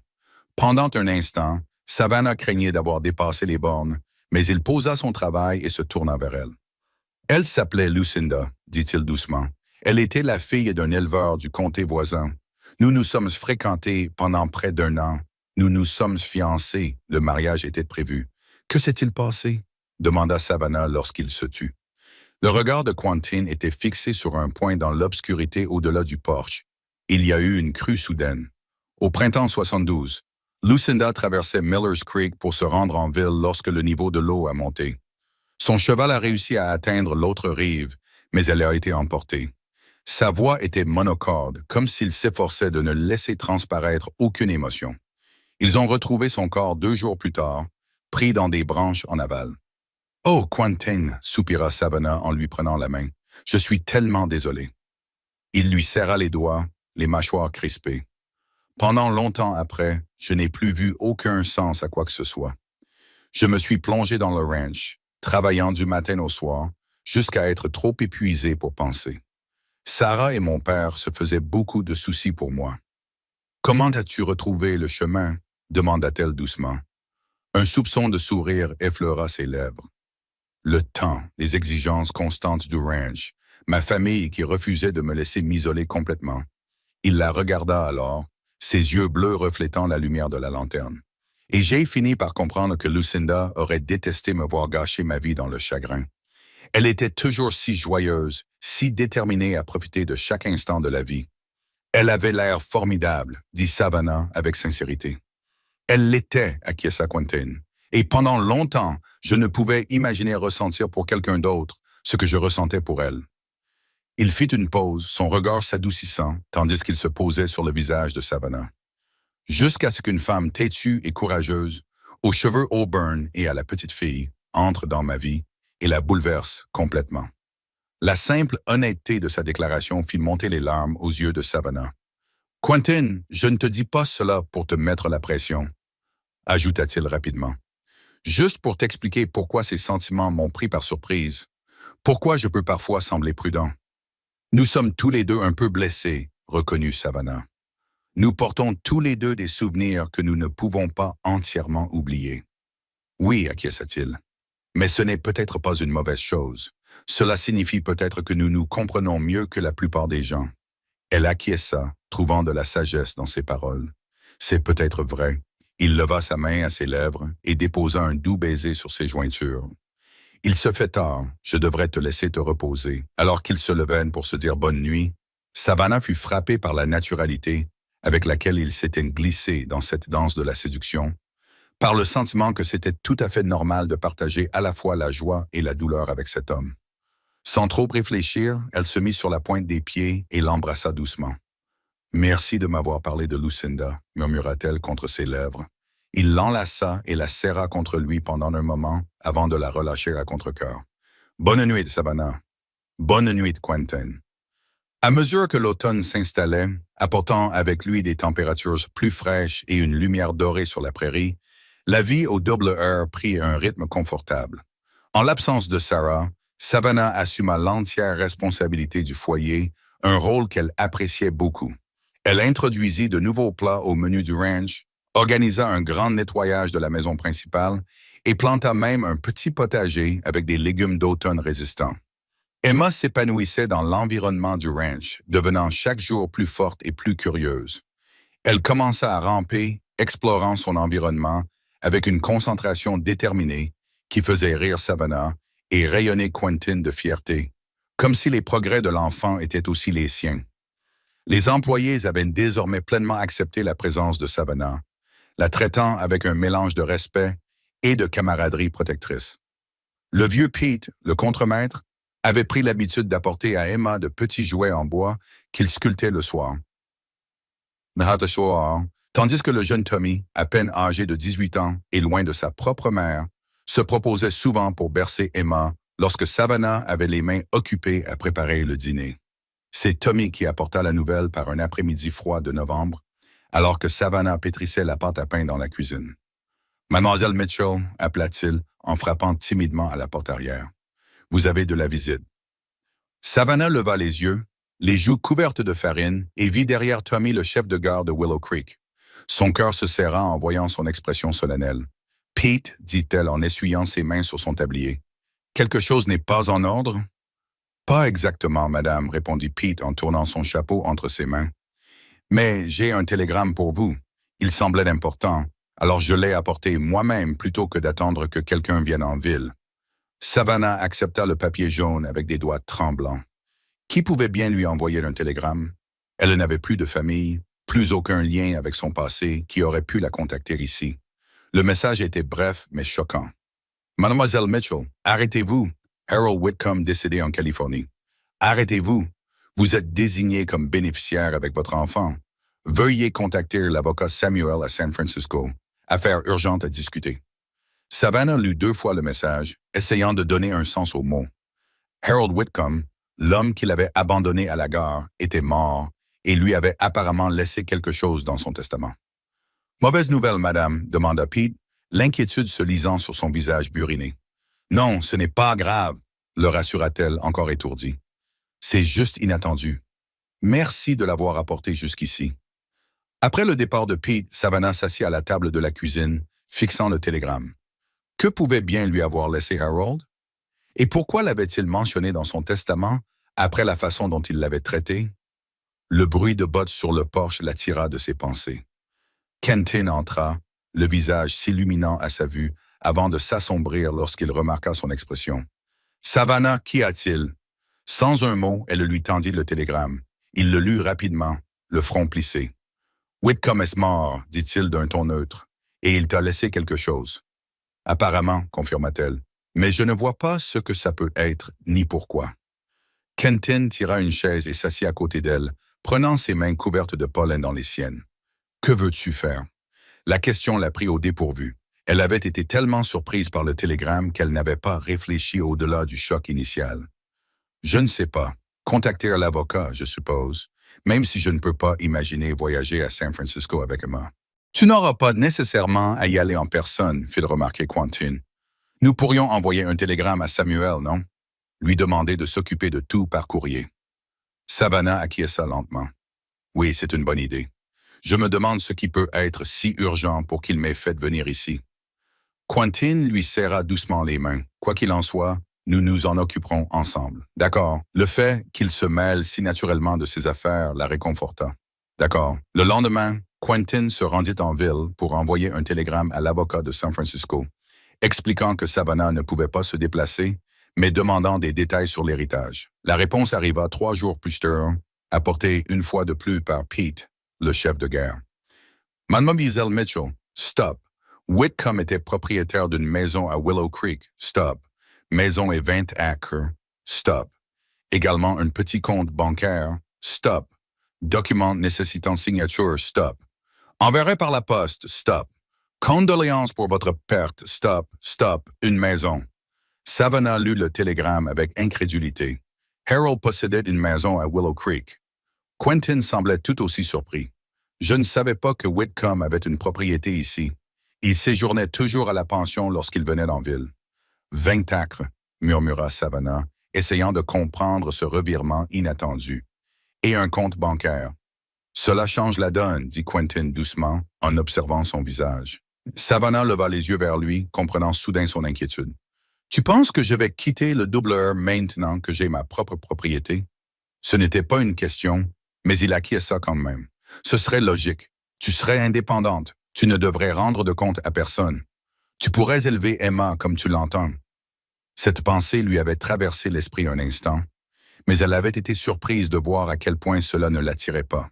Pendant un instant, Savannah craignait d'avoir dépassé les bornes, mais il posa son travail et se tourna vers elle. Elle s'appelait Lucinda, dit-il doucement. Elle était la fille d'un éleveur du comté voisin. Nous nous sommes fréquentés pendant près d'1 an. Nous nous sommes fiancés. Le mariage était prévu. Que s'est-il passé? Demanda Savannah lorsqu'il se tut. Le regard de Quentin était fixé sur un point dans l'obscurité au-delà du porche. Il y a eu une crue soudaine. Au printemps 72, Lucinda traversait Miller's Creek pour se rendre en ville lorsque le niveau de l'eau a monté. Son cheval a réussi à atteindre l'autre rive, mais elle a été emportée. Sa voix était monocorde, comme s'il s'efforçait de ne laisser transparaître aucune émotion. Ils ont retrouvé son corps 2 jours plus tard, pris dans des branches en aval. « Oh, Quentin !» soupira Savannah en lui prenant la main. « Je suis tellement désolé. » Il lui serra les doigts, les mâchoires crispées. Pendant longtemps après, je n'ai plus vu aucun sens à quoi que ce soit. Je me suis plongé dans le ranch, travaillant du matin au soir, jusqu'à être trop épuisé pour penser. Sarah et mon père se faisaient beaucoup de soucis pour moi. « Comment as-tu retrouvé le chemin? » demanda-t-elle doucement. Un soupçon de sourire effleura ses lèvres. Le temps, les exigences constantes du ranch, ma famille qui refusait de me laisser m'isoler complètement. Il la regarda alors, ses yeux bleus reflétant la lumière de la lanterne. Et j'ai fini par comprendre que Lucinda aurait détesté me voir gâcher ma vie dans le chagrin. Elle était toujours si joyeuse, si déterminée à profiter de chaque instant de la vie. Elle avait l'air formidable, dit Savannah avec sincérité. Elle l'était, acquiesça Quentin. Et pendant longtemps, je ne pouvais imaginer ressentir pour quelqu'un d'autre ce que je ressentais pour elle. Il fit une pause, son regard s'adoucissant, tandis qu'il se posait sur le visage de Savannah. Jusqu'à ce qu'une femme têtue et courageuse, aux cheveux auburn et à la petite fille, entre dans ma vie et la bouleverse complètement. La simple honnêteté de sa déclaration fit monter les larmes aux yeux de Savannah. « Quentin, je ne te dis pas cela pour te mettre la pression, » ajouta-t-il rapidement. « Juste pour t'expliquer pourquoi ces sentiments m'ont pris par surprise, pourquoi je peux parfois sembler prudent. Nous sommes tous les deux un peu blessés, reconnut Savannah. Nous portons tous les deux des souvenirs que nous ne pouvons pas entièrement oublier. » Oui, acquiesça-t-il. Mais ce n'est peut-être pas une mauvaise chose. Cela signifie peut-être que nous nous comprenons mieux que la plupart des gens. Elle acquiesça, trouvant de la sagesse dans ses paroles. C'est peut-être vrai. Il leva sa main à ses lèvres et déposa un doux baiser sur ses jointures. Il se fait tard, je devrais te laisser te reposer. Alors qu'ils se levèrent pour se dire bonne nuit, Savannah fut frappée par la naturalité avec laquelle il s'était glissé dans cette danse de la séduction, par le sentiment que c'était tout à fait normal de partager à la fois la joie et la douleur avec cet homme. Sans trop réfléchir, elle se mit sur la pointe des pieds et l'embrassa doucement. « Merci de m'avoir parlé de Lucinda », murmura-t-elle contre ses lèvres. Il l'enlaça et la serra contre lui pendant un moment avant de la relâcher à contre-cœur. « Bonne nuit, Savannah. Bonne nuit, Quentin. » À mesure que l'automne s'installait, apportant avec lui des températures plus fraîches et une lumière dorée sur la prairie, la vie au double heure prit un rythme confortable. En l'absence de Sarah, Savannah assuma l'entière responsabilité du foyer, un rôle qu'elle appréciait beaucoup. Elle introduisit de nouveaux plats au menu du ranch, organisa un grand nettoyage de la maison principale et planta même un petit potager avec des légumes d'automne résistants. Emma s'épanouissait dans l'environnement du ranch, devenant chaque jour plus forte et plus curieuse. Elle commença à ramper, explorant son environnement avec une concentration déterminée qui faisait rire Savannah et rayonner Quentin de fierté, comme si les progrès de l'enfant étaient aussi les siens. Les employés avaient désormais pleinement accepté la présence de Savannah, la traitant avec un mélange de respect et de camaraderie protectrice. Le vieux Pete, le contremaître, avait pris l'habitude d'apporter à Emma de petits jouets en bois qu'il sculptait le soir. Tandis que le jeune Tommy, à peine âgé de 18 ans et loin de sa propre mère, se proposait souvent pour bercer Emma lorsque Savannah avait les mains occupées à préparer le dîner. C'est Tommy qui apporta la nouvelle par un après-midi froid de novembre, alors que Savannah pétrissait la pâte à pain dans la cuisine. « Mademoiselle Mitchell », appela-t-il en frappant timidement à la porte arrière. « Vous avez de la visite. » Savannah leva les yeux, les joues couvertes de farine, et vit derrière Tommy le chef de gare de Willow Creek. Son cœur se serra en voyant son expression solennelle. « Pete », dit-elle en essuyant ses mains sur son tablier. « Quelque chose n'est pas en ordre ?» « Pas exactement, madame, » répondit Pete en tournant son chapeau entre ses mains. « Mais j'ai un télégramme pour vous. Il semblait important, alors je l'ai apporté moi-même plutôt que d'attendre que quelqu'un vienne en ville. » Savannah accepta le papier jaune avec des doigts tremblants. Qui pouvait bien lui envoyer un télégramme? Elle n'avait plus de famille, plus aucun lien avec son passé qui aurait pu la contacter ici. Le message était bref mais choquant. « Mademoiselle Mitchell, arrêtez-vous. Harold Whitcomb décédé en Californie. Arrêtez-vous. Vous êtes désigné comme bénéficiaire avec votre enfant. Veuillez contacter l'avocat Samuel à San Francisco. Affaire urgente à discuter. » Savannah lut 2 fois le message, essayant de donner un sens aux mots. Harold Whitcomb, l'homme qui l'avait abandonné à la gare, était mort et lui avait apparemment laissé quelque chose dans son testament. « Mauvaise nouvelle, madame » demanda Pete, l'inquiétude se lisant sur son visage buriné. « Non, ce n'est pas grave » le rassura-t-elle encore étourdie. « C'est juste inattendu. Merci de l'avoir apporté jusqu'ici. » Après le départ de Pete, Savannah s'assit à la table de la cuisine, fixant le télégramme. Que pouvait bien lui avoir laissé Harold? Et pourquoi l'avait-il mentionné dans son testament après la façon dont il l'avait traité? Le bruit de bottes sur le porche l'attira de ses pensées. Quentin entra, le visage s'illuminant à sa vue, avant de s'assombrir lorsqu'il remarqua son expression. « Savannah, qu'y a-t-il » Sans un mot, elle lui tendit le télégramme. Il le lut rapidement, le front plissé. « Whitcomb est mort » dit-il d'un ton neutre, « et il t'a laissé quelque chose. » « Apparemment, confirma-t-elle, mais je ne vois pas ce que ça peut être, ni pourquoi. » Quentin tira une chaise et s'assit à côté d'elle, prenant ses mains couvertes de pollen dans les siennes. « Que veux-tu faire » La question la prit au dépourvu. Elle avait été tellement surprise par le télégramme qu'elle n'avait pas réfléchi au-delà du choc initial. « Je ne sais pas. Contacter l'avocat, je suppose, même si je ne peux pas imaginer voyager à San Francisco avec Emma. » « Tu n'auras pas nécessairement à y aller en personne, » fit remarquer Quentin. « Nous pourrions envoyer un télégramme à Samuel, non? Lui demander de s'occuper de tout par courrier. » Savannah acquiesça lentement. « Oui, c'est une bonne idée. Je me demande ce qui peut être si urgent pour qu'il m'ait fait venir ici. » Quentin lui serra doucement les mains. Quoi qu'il en soit, nous nous en occuperons ensemble. D'accord. Le fait qu'il se mêle si naturellement de ses affaires la réconforta. D'accord. Le lendemain, Quentin se rendit en ville pour envoyer un télégramme à l'avocat de San Francisco, expliquant que Savannah ne pouvait pas se déplacer, mais demandant des détails sur l'héritage. La réponse arriva 3 jours plus tard, apportée une fois de plus par Pete, le chef de guerre. Mademoiselle Mitchell, stop. Whitcomb était propriétaire d'une maison à Willow Creek, stop. Maison et 20 acres, stop. Également un petit compte bancaire, stop. Documents nécessitant signature, stop. Enverrai par la poste, stop. Condoléances pour votre perte, stop, stop, une maison. Savannah lut le télégramme avec incrédulité. Harold possédait une maison à Willow Creek. Quentin semblait tout aussi surpris. Je ne savais pas que Whitcomb avait une propriété ici. Il séjournait toujours à la pension lorsqu'il venait en ville. 20 acres, murmura Savannah, essayant de comprendre ce revirement inattendu. Et un compte bancaire. Cela change la donne, dit Quentin doucement, en observant son visage. Savannah leva les yeux vers lui, comprenant soudain son inquiétude. Tu penses que je vais quitter le doubleur maintenant que j'ai ma propre propriété? Ce n'était pas une question, mais il acquiesça quand même. Ce serait logique. Tu serais indépendante. Tu ne devrais rendre de compte à personne. Tu pourrais élever Emma comme tu l'entends. Cette pensée lui avait traversé l'esprit un instant, mais elle avait été surprise de voir à quel point cela ne l'attirait pas.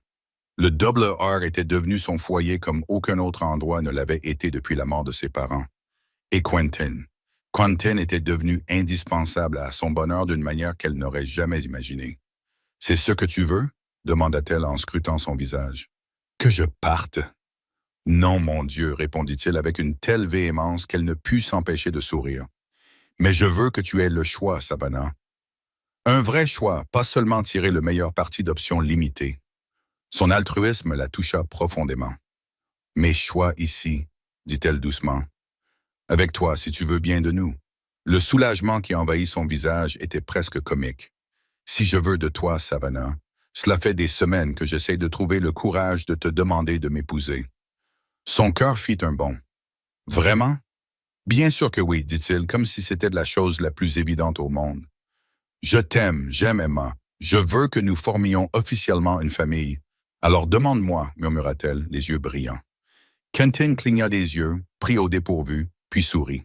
Le double R était devenu son foyer comme aucun autre endroit ne l'avait été depuis la mort de ses parents. Et Quentin était devenu indispensable à son bonheur d'une manière qu'elle n'aurait jamais imaginée. « C'est ce que tu veux ?» demanda-t-elle en scrutant son visage. « Que je parte !»« Non, mon Dieu, répondit-il avec une telle véhémence qu'elle ne put s'empêcher de sourire. « Mais je veux que tu aies le choix, Savannah. Un vrai choix, pas seulement tirer le meilleur parti d'options limitées. » Son altruisme la toucha profondément. « Mes choix ici, dit-elle doucement. Avec toi, si tu veux bien de nous. » Le soulagement qui envahit son visage était presque comique. « Si je veux de toi, Savannah, cela fait des semaines que j'essaie de trouver le courage de te demander de m'épouser. » Son cœur fit un bond. « Vraiment? » ?»« Bien sûr que oui, dit-il, comme si c'était la chose la plus évidente au monde. « Je t'aime, j'aime Emma. Je veux que nous formions officiellement une famille. Alors demande-moi, murmura-t-elle, les yeux brillants. Quentin cligna des yeux, pris au dépourvu, puis sourit.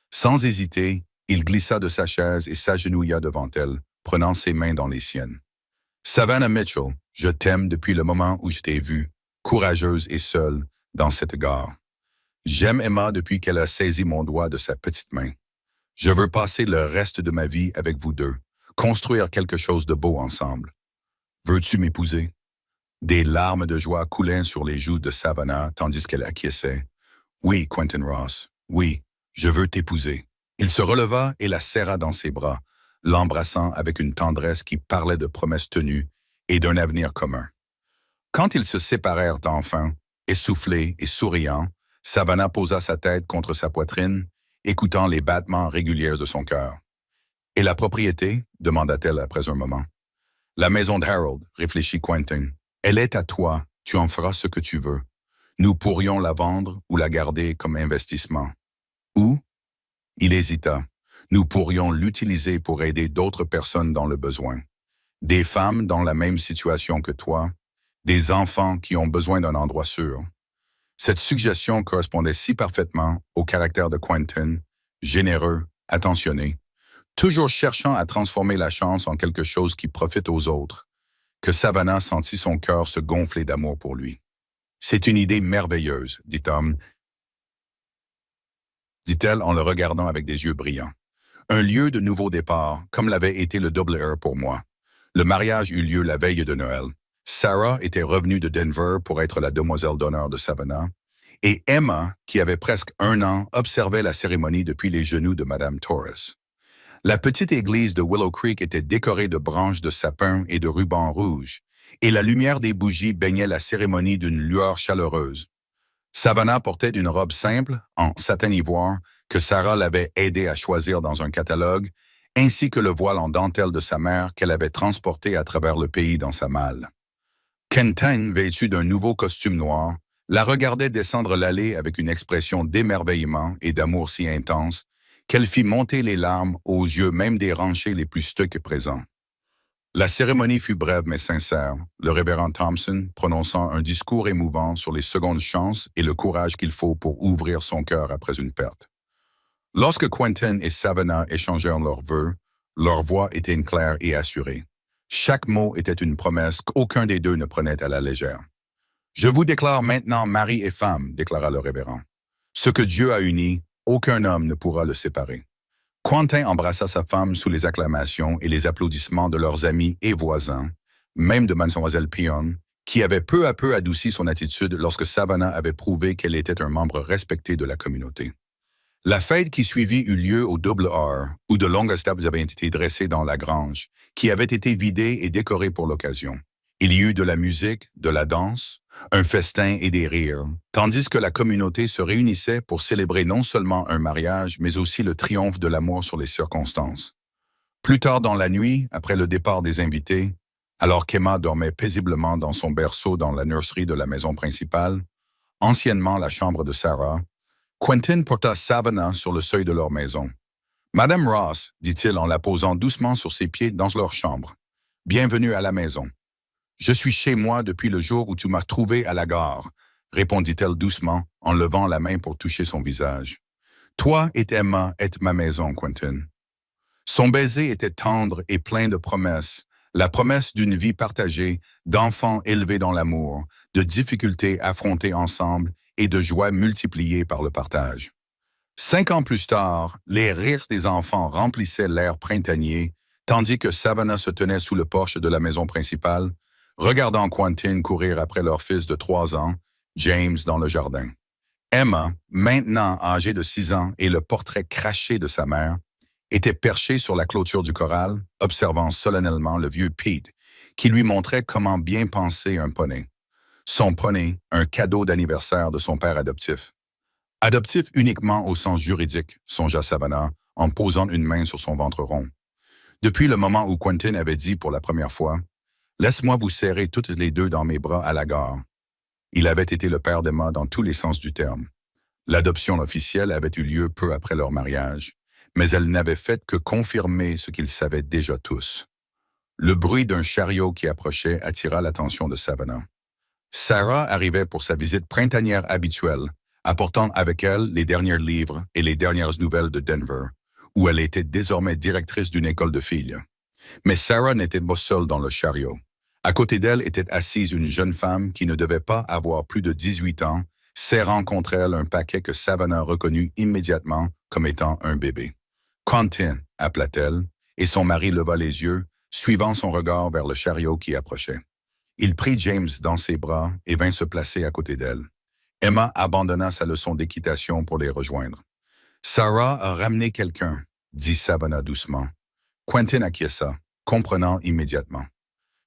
Sans hésiter, il glissa de sa chaise et s'agenouilla devant elle, prenant ses mains dans les siennes. « Savannah Mitchell, je t'aime depuis le moment où je t'ai vue, courageuse et seule, dans cette gare. J'aime Emma depuis qu'elle a saisi mon doigt de sa petite main. Je veux passer le reste de ma vie avec vous deux, construire quelque chose de beau ensemble. Veux-tu m'épouser? » Des larmes de joie coulaient sur les joues de Savannah tandis qu'elle acquiesçait. « Oui, Quentin Ross, oui, je veux t'épouser. » Il se releva et la serra dans ses bras, l'embrassant avec une tendresse qui parlait de promesses tenues et d'un avenir commun. Quand ils se séparèrent enfin, essoufflés et souriants, Savannah posa sa tête contre sa poitrine, écoutant les battements réguliers de son cœur. « Et la propriété? » demanda-t-elle après un moment. « La maison de Harold, » réfléchit Quentin. « Elle est à toi, tu en feras ce que tu veux. Nous pourrions la vendre ou la garder comme investissement. Ou, il hésita, nous pourrions l'utiliser pour aider d'autres personnes dans le besoin. Des femmes dans la même situation que toi, des enfants qui ont besoin d'un endroit sûr. » Cette suggestion correspondait si parfaitement au caractère de Quentin, généreux, attentionné, toujours cherchant à transformer la chance en quelque chose qui profite aux autres, que Savannah sentit son cœur se gonfler d'amour pour lui. « C'est une idée merveilleuse, dit-elle en le regardant avec des yeux brillants. Un lieu de nouveau départ, comme l'avait été le Double R pour moi. Le mariage eut lieu la veille de Noël. Sarah était revenue de Denver pour être la demoiselle d'honneur de Savannah, et Emma, qui avait presque 1 an, observait la cérémonie depuis les genoux de Madame Torres. La petite église de Willow Creek était décorée de branches de sapin et de rubans rouges, et la lumière des bougies baignait la cérémonie d'une lueur chaleureuse. Savannah portait une robe simple, en satin ivoire, que Sarah l'avait aidée à choisir dans un catalogue, ainsi que le voile en dentelle de sa mère qu'elle avait transporté à travers le pays dans sa malle. Quentin, vêtu d'un nouveau costume noir, la regardait descendre l'allée avec une expression d'émerveillement et d'amour si intense qu'elle fit monter les larmes aux yeux même des ranchers les plus stoïques présents. La cérémonie fut brève mais sincère, le révérend Thompson prononçant un discours émouvant sur les secondes chances et le courage qu'il faut pour ouvrir son cœur après une perte. Lorsque Quentin et Savannah échangèrent leurs vœux, leur voix était claire et assurée. Chaque mot était une promesse qu'aucun des deux ne prenait à la légère. « Je vous déclare maintenant mari et femme », déclara le révérend. « Ce que Dieu a uni, aucun homme ne pourra le séparer. » Quentin embrassa sa femme sous les acclamations et les applaudissements de leurs amis et voisins, même de Mademoiselle Peon, qui avait peu à peu adouci son attitude lorsque Savannah avait prouvé qu'elle était un membre respecté de la communauté. La fête qui suivit eut lieu au Double R, où de longues tables avaient été dressées dans la grange, qui avait été vidée et décorée pour l'occasion. Il y eut de la musique, de la danse, un festin et des rires, tandis que la communauté se réunissait pour célébrer non seulement un mariage, mais aussi le triomphe de l'amour sur les circonstances. Plus tard dans la nuit, après le départ des invités, alors qu'Emma dormait paisiblement dans son berceau dans la nurserie de la maison principale, anciennement la chambre de Sarah, Quentin porta Savannah sur le seuil de leur maison. « Madame Ross, dit-il en la posant doucement sur ses pieds dans leur chambre, « bienvenue à la maison. » « Je suis chez moi depuis le jour où tu m'as trouvé à la gare, » répondit-elle doucement en levant la main pour toucher son visage. « Toi et Emma êtes ma maison, Quentin. » Son baiser était tendre et plein de promesses, la promesse d'une vie partagée, d'enfants élevés dans l'amour, de difficultés affrontées ensemble et de joies multipliées par le partage. 5 ans plus tard, les rires des enfants remplissaient l'air printanier, tandis que Savannah se tenait sous le porche de la maison principale, regardant Quentin courir après leur fils de 3 ans, James, dans le jardin. Emma, maintenant âgée de 6 ans et le portrait craché de sa mère, était perchée sur la clôture du corral, observant solennellement le vieux Pete, qui lui montrait comment bien penser un poney. Son poney, un cadeau d'anniversaire de son père adoptif. Adoptif uniquement au sens juridique, songea Savannah, en posant une main sur son ventre rond. Depuis le moment où Quentin avait dit pour la première fois « Laisse-moi vous serrer toutes les deux dans mes bras à la gare », il avait été le père d'Emma dans tous les sens du terme. L'adoption officielle avait eu lieu peu après leur mariage, mais elle n'avait fait que confirmer ce qu'ils savaient déjà tous. Le bruit d'un chariot qui approchait attira l'attention de Savannah. Sarah arrivait pour sa visite printanière habituelle, apportant avec elle les derniers livres et les dernières nouvelles de Denver, où elle était désormais directrice d'une école de filles. Mais Sarah n'était pas seule dans le chariot. À côté d'elle était assise une jeune femme qui ne devait pas avoir plus de 18 ans, serrant contre elle un paquet que Savannah reconnut immédiatement comme étant un bébé. « Quentin » appela-t-elle, et son mari leva les yeux, suivant son regard vers le chariot qui approchait. Il prit James dans ses bras et vint se placer à côté d'elle. Emma abandonna sa leçon d'équitation pour les rejoindre. « Sarah a ramené quelqu'un » dit Savannah doucement. Quentin acquiesça, comprenant immédiatement.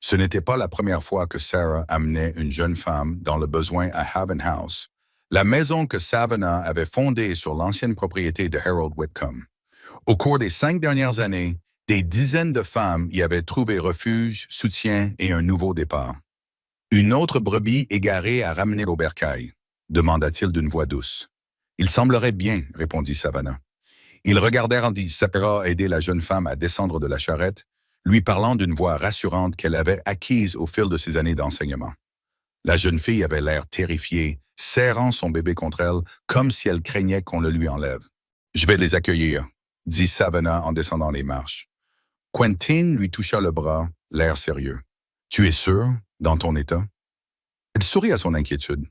Ce n'était pas la première fois que Sarah amenait une jeune femme dans le besoin à Haven House, la maison que Savannah avait fondée sur l'ancienne propriété de Harold Whitcomb. Au cours des 5 dernières années, des dizaines de femmes y avaient trouvé refuge, soutien et un nouveau départ. « Une autre brebis égarée à ramener au bercail » demanda-t-il d'une voix douce. « Il semblerait bien » répondit Savannah. Ils regardèrent Andy Sapera aider la jeune femme à descendre de la charrette, lui parlant d'une voix rassurante qu'elle avait acquise au fil de ses années d'enseignement. La jeune fille avait l'air terrifiée, serrant son bébé contre elle, comme si elle craignait qu'on le lui enlève. « Je vais les accueillir » dit Savannah en descendant les marches. Quentin lui toucha le bras, l'air sérieux. « Tu es sûr, dans ton état? » Elle sourit à son inquiétude.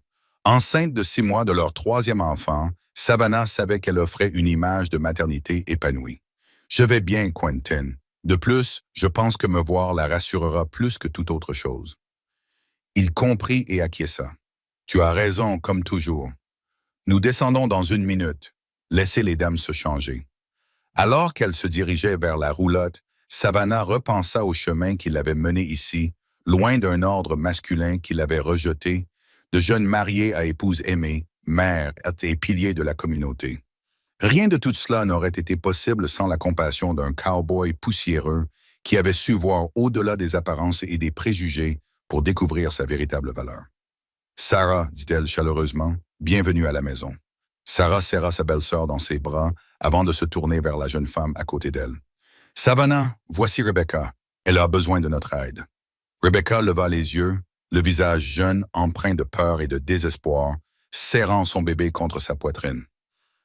Enceinte de 6 mois de leur 3e enfant, Savannah savait qu'elle offrait une image de maternité épanouie. « Je vais bien, Quentin. De plus, je pense que me voir la rassurera plus que toute autre chose. » Il comprit et acquiesça. « Tu as raison, comme toujours. Nous descendons dans 1 minute. Laissez les dames se changer. » Alors qu'elle se dirigeait vers la roulotte, Savannah repensa au chemin qui l'avait mené ici, loin d'un ordre masculin qui l'avait rejeté, de jeune marié à épouse aimée, mère et pilier de la communauté. Rien de tout cela n'aurait été possible sans la compassion d'un cow-boy poussiéreux qui avait su voir au-delà des apparences et des préjugés pour découvrir sa véritable valeur. Sarah, dit-elle chaleureusement, bienvenue à la maison. Sarah serra sa belle-sœur dans ses bras avant de se tourner vers la jeune femme à côté d'elle. Savannah, voici Rebecca. Elle a besoin de notre aide. Rebecca leva les yeux, le visage jeune empreint de peur et de désespoir, serrant son bébé contre sa poitrine.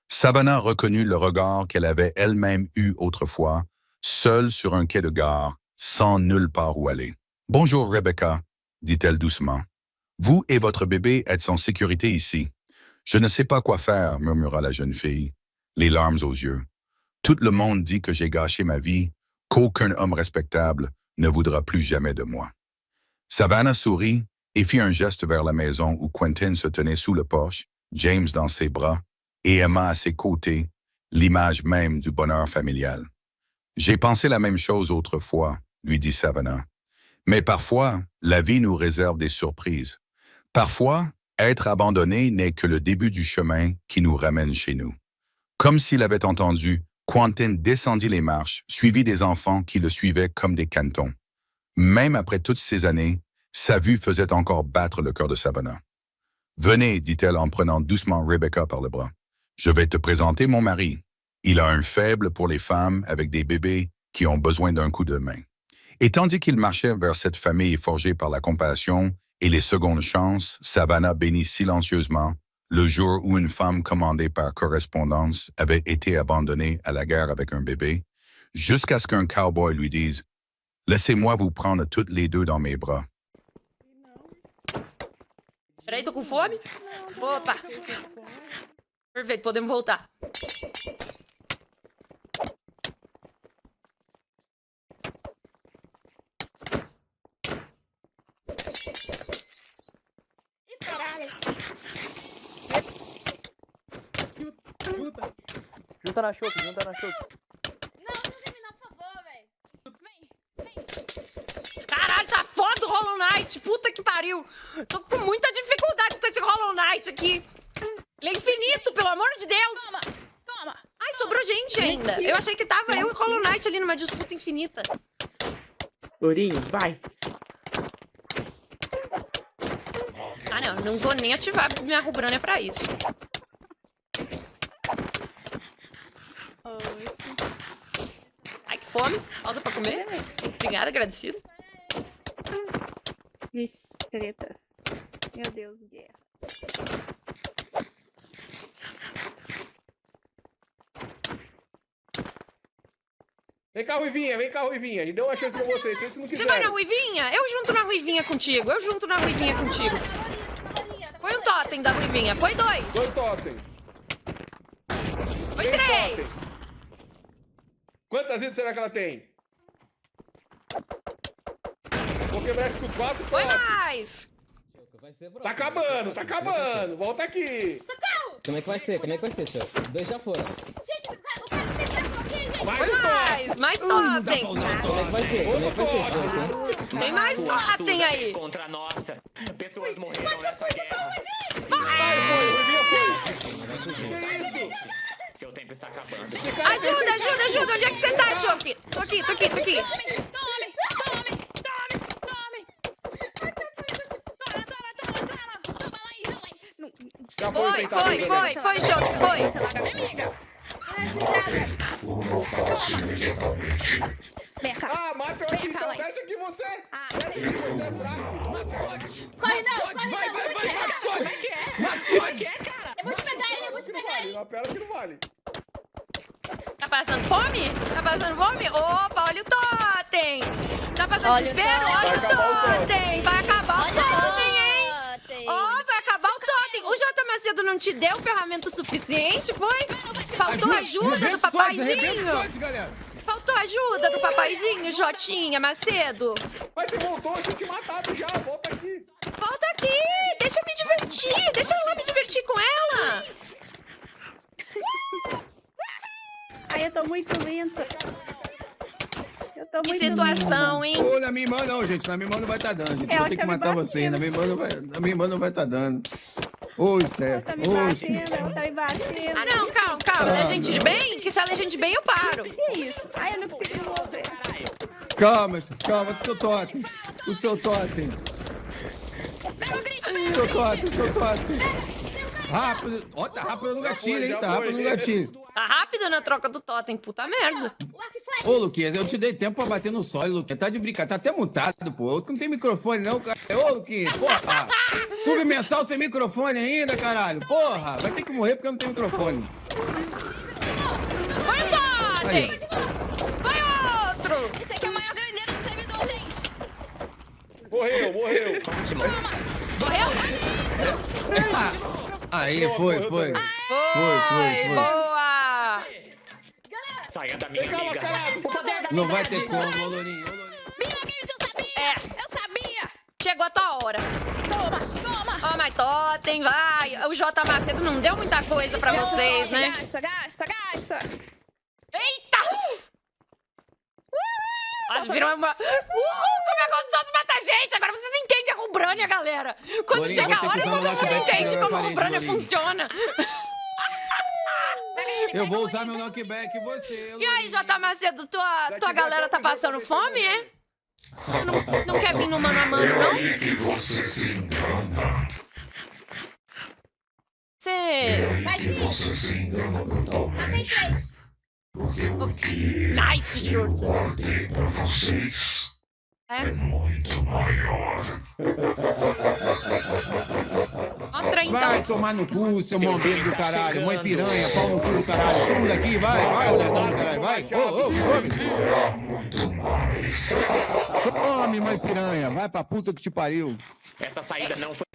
Savannah reconnut le regard qu'elle avait elle-même eu autrefois, seule sur un quai de gare, sans nulle part où aller. « Bonjour, Rebecca, » dit-elle doucement. « Vous et votre bébé êtes en sécurité ici. »« Je ne sais pas quoi faire, » murmura la jeune fille, les larmes aux yeux. « Tout le monde dit que j'ai gâché ma vie, qu'aucun homme respectable ne voudra plus jamais de moi. » Savannah sourit et fit un geste vers la maison où Quentin se tenait sous le porche, James dans ses bras, et Emma à ses côtés, l'image même du bonheur familial. « J'ai pensé la même chose autrefois, » lui dit Savannah. « Mais parfois, la vie nous réserve des surprises. Parfois, être abandonné n'est que le début du chemin qui nous ramène chez nous. » Comme s'il avait entendu, Quentin descendit les marches, suivi des enfants qui le suivaient comme des canetons. Même après toutes ces années, sa vue faisait encore battre le cœur de Savannah. « Venez, dit-elle en prenant doucement Rebecca par le bras. Je vais te présenter mon mari. Il a un faible pour les femmes avec des bébés qui ont besoin d'un coup de main. » Et tandis qu'il marchait vers cette famille forgée par la compassion et les secondes chances, Savannah bénit silencieusement le jour où une femme commandée par correspondance avait été abandonnée à la guerre avec un bébé, jusqu'à ce qu'un cowboy lui dise « Laissez-moi vous prendre toutes les deux dans mes bras. » Peraí, tô com fome? Opa! Perfeito, podemos voltar. Junta na chope, junta na chope. Não, não terminar, por favor, velho. Vem. Caralho, tá foda o Hollow Knight! Puta que pariu! Tô com muita dificuldade com esse Hollow Knight aqui. Ele é infinito, pelo amor de Deus! Toma, toma. Ai, sobrou gente ainda. Eu achei que tava eu e Hollow Knight ali numa disputa infinita. Lourinho, vai. Ah, não. Não vou nem ativar minha rubrana pra isso. Ai, que fome. Pausa pra comer. Obrigada, agradecida. Vixe, tretas. Meu Deus, guerra. Vem cá, Ruivinha, vem cá, Ruivinha. E deu uma chance pra você, se não quiser. Você vai na Ruivinha? Eu junto na Ruivinha contigo. Eu junto na Ruivinha contigo. Foi um totem da Ruivinha. Foi 2. Dois totem. Foi 3. Quantas vidas será que ela tem? Vou quebrar isso com 4 Foi totem. mais. Vai ser, bro. Tá acabando, tá acabando. Volta aqui. Como é que vai ser? Como é que vai ser, senhor? 2 já foram. Gente, o cara tá aqui, gente. Mais Foi um totem. mais. Mais totem. Como é que vai ser? Como é que vai ser, senhor? Tem mais totem aí. Contra a nossa. Pessoas morreram nessa guerra. Seu tempo está acabando. Ajuda, ajuda, ajuda. Onde é que você tá, Choque? Tô aqui, tô aqui, tô aqui. Tome, tome, tome, tome. Toma lá aí, toma aí. Já Foi, tentar foi, ajuda, foi, né? foi, Choque, foi. Larga minha amiga. Vem cá. Ah, mata eu aqui, Vem cá, então vai. desce aqui você. Ah, Desce aqui você é fraco. Corre não, corre não. Eu vou te pegar ele, eu vou te pegar ele. Uma pedra que não vale. Tá passando fome? Tá passando fome? Opa, olha o totem. Tá passando Olha o desespero? totem. Olha o Vai acabar o totem. Vai acabar o totem, hein? Totem. Ó, vai acabar o totem. O J. Macedo não te deu ferramenta suficiente, foi? Faltou ajuda do papaizinho? Faltou ajuda do papaizinho, Jotinha Macedo? Mas você voltou, eu tinha te matado já. Volta aqui. Volta aqui, deixa eu me divertir. Deixa eu lá me divertir com ela. ai, eu tô muito lenta. Eu tô Que muito situação, hein? Ô, na minha irmã não, gente. Na minha irmã não vai estar dando. Gente. Ela Vou ter que tá me matar vocês. Na minha irmã não vai, na minha irmã não vai estar dando. Ô, Ela Steph. tá me Ô, batendo, ela tá me batendo. Ah, não, calma, calma. Ela é gente de bem? Que se ela é gente de bem, eu paro. Que isso? Ai, eu não consigo mover. calma, calma. Do seu totem. Do seu totem. Pega o grito, pega seu Totem. Rápido. Ó, tá rápido no gatilho, hein? Tá rápido no gatilho. Tá rápido na troca do totem, puta merda. Ô, Luquinhas, eu te dei tempo pra bater no solo, Luquinhas. Tá de brincadeira, tá até mutado, pô. Não tem microfone, não, cara. Ô, Luquinhas, porra. Submensal sem microfone ainda, caralho. Porra, vai ter que morrer porque eu não tenho microfone. Foi o totem! Foi outro! Esse aqui é o maior grandeiro do servidor, gente. Morreu. Morreu? Aí, foi. Foi, Foi. boa! Saia da minha amiga. Não vai ter como, ô, Lourinho. Viva Games, eu sabia! É. Eu sabia! Chegou a tua hora. Toma! Ó, mas totem, vai. O J Macedo não deu muita coisa pra vocês, né? Gasta! Eita! Quase virou uma... como é gostoso matar gente! Agora vocês entendem a Rubrânia, galera! Quando Lourinho, chega a vou ter hora, que usar todo meu mundo knockback entende pra como a parede, Rubrânia Lourinho. funciona. Eu vou usar meu knockback em você, E Lourinho. aí, J Macedo, tua galera tá passando fome, é? Não quer vir no mano a mano, não? Você se engana. Você... Vai, gente! Você se engana Matei totalmente. 3. Porque o que Nice, eu Júlio. guardei pra vocês é É? muito maior. Mostra aí, Vai então. tomar no cu, seu bombeiro do caralho. Mãe piranha, pau no cu do caralho. Some daqui, vai, ladrão do caralho, vai. Ô, some. Há muito mais. Some, mãe piranha. Vai pra puta que te pariu. Essa saída não foi.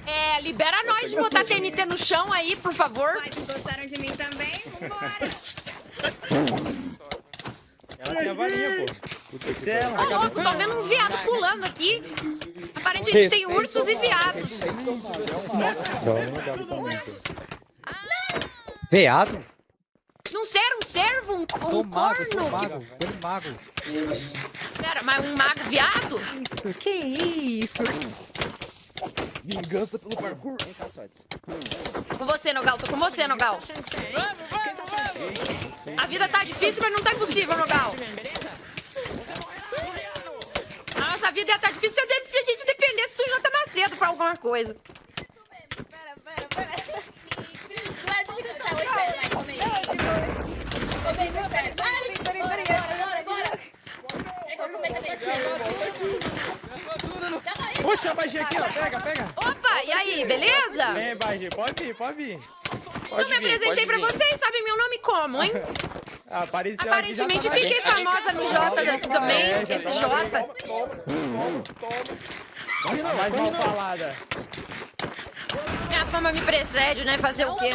É, libera nós de botar TNT no chão aí, por favor. Vocês gostaram de mim também? Vambora! Ela tem a varinha, pô. Ô, louco, tô vendo um veado pulando aqui. Aparentemente tem ursos e veados. Veado? Não ser um servo, um corno. mago. Pera, mas um mago viado? Que isso? Vingança pelo parkour. Com você, Nogal, tô com você, Nogal. A vida tá difícil, mas não tá impossível, Nogal. A nossa vida ia tá difícil se a gente dependesse do J Macedo pra alguma coisa. Pera. Mas onde está o espelho? Vai comer. Peraí. Bora. É que eu vou comer também. Puxa a magia aqui, ó. Pega. Opa, e aí, beleza? Vem, Bagi, pode vir. Não me apresentei pra vocês, sabem meu nome como, hein? Aparentemente fiquei famosa no J também, esse J. Mais mal falada. Minha fama me precede, né? Fazer o quê?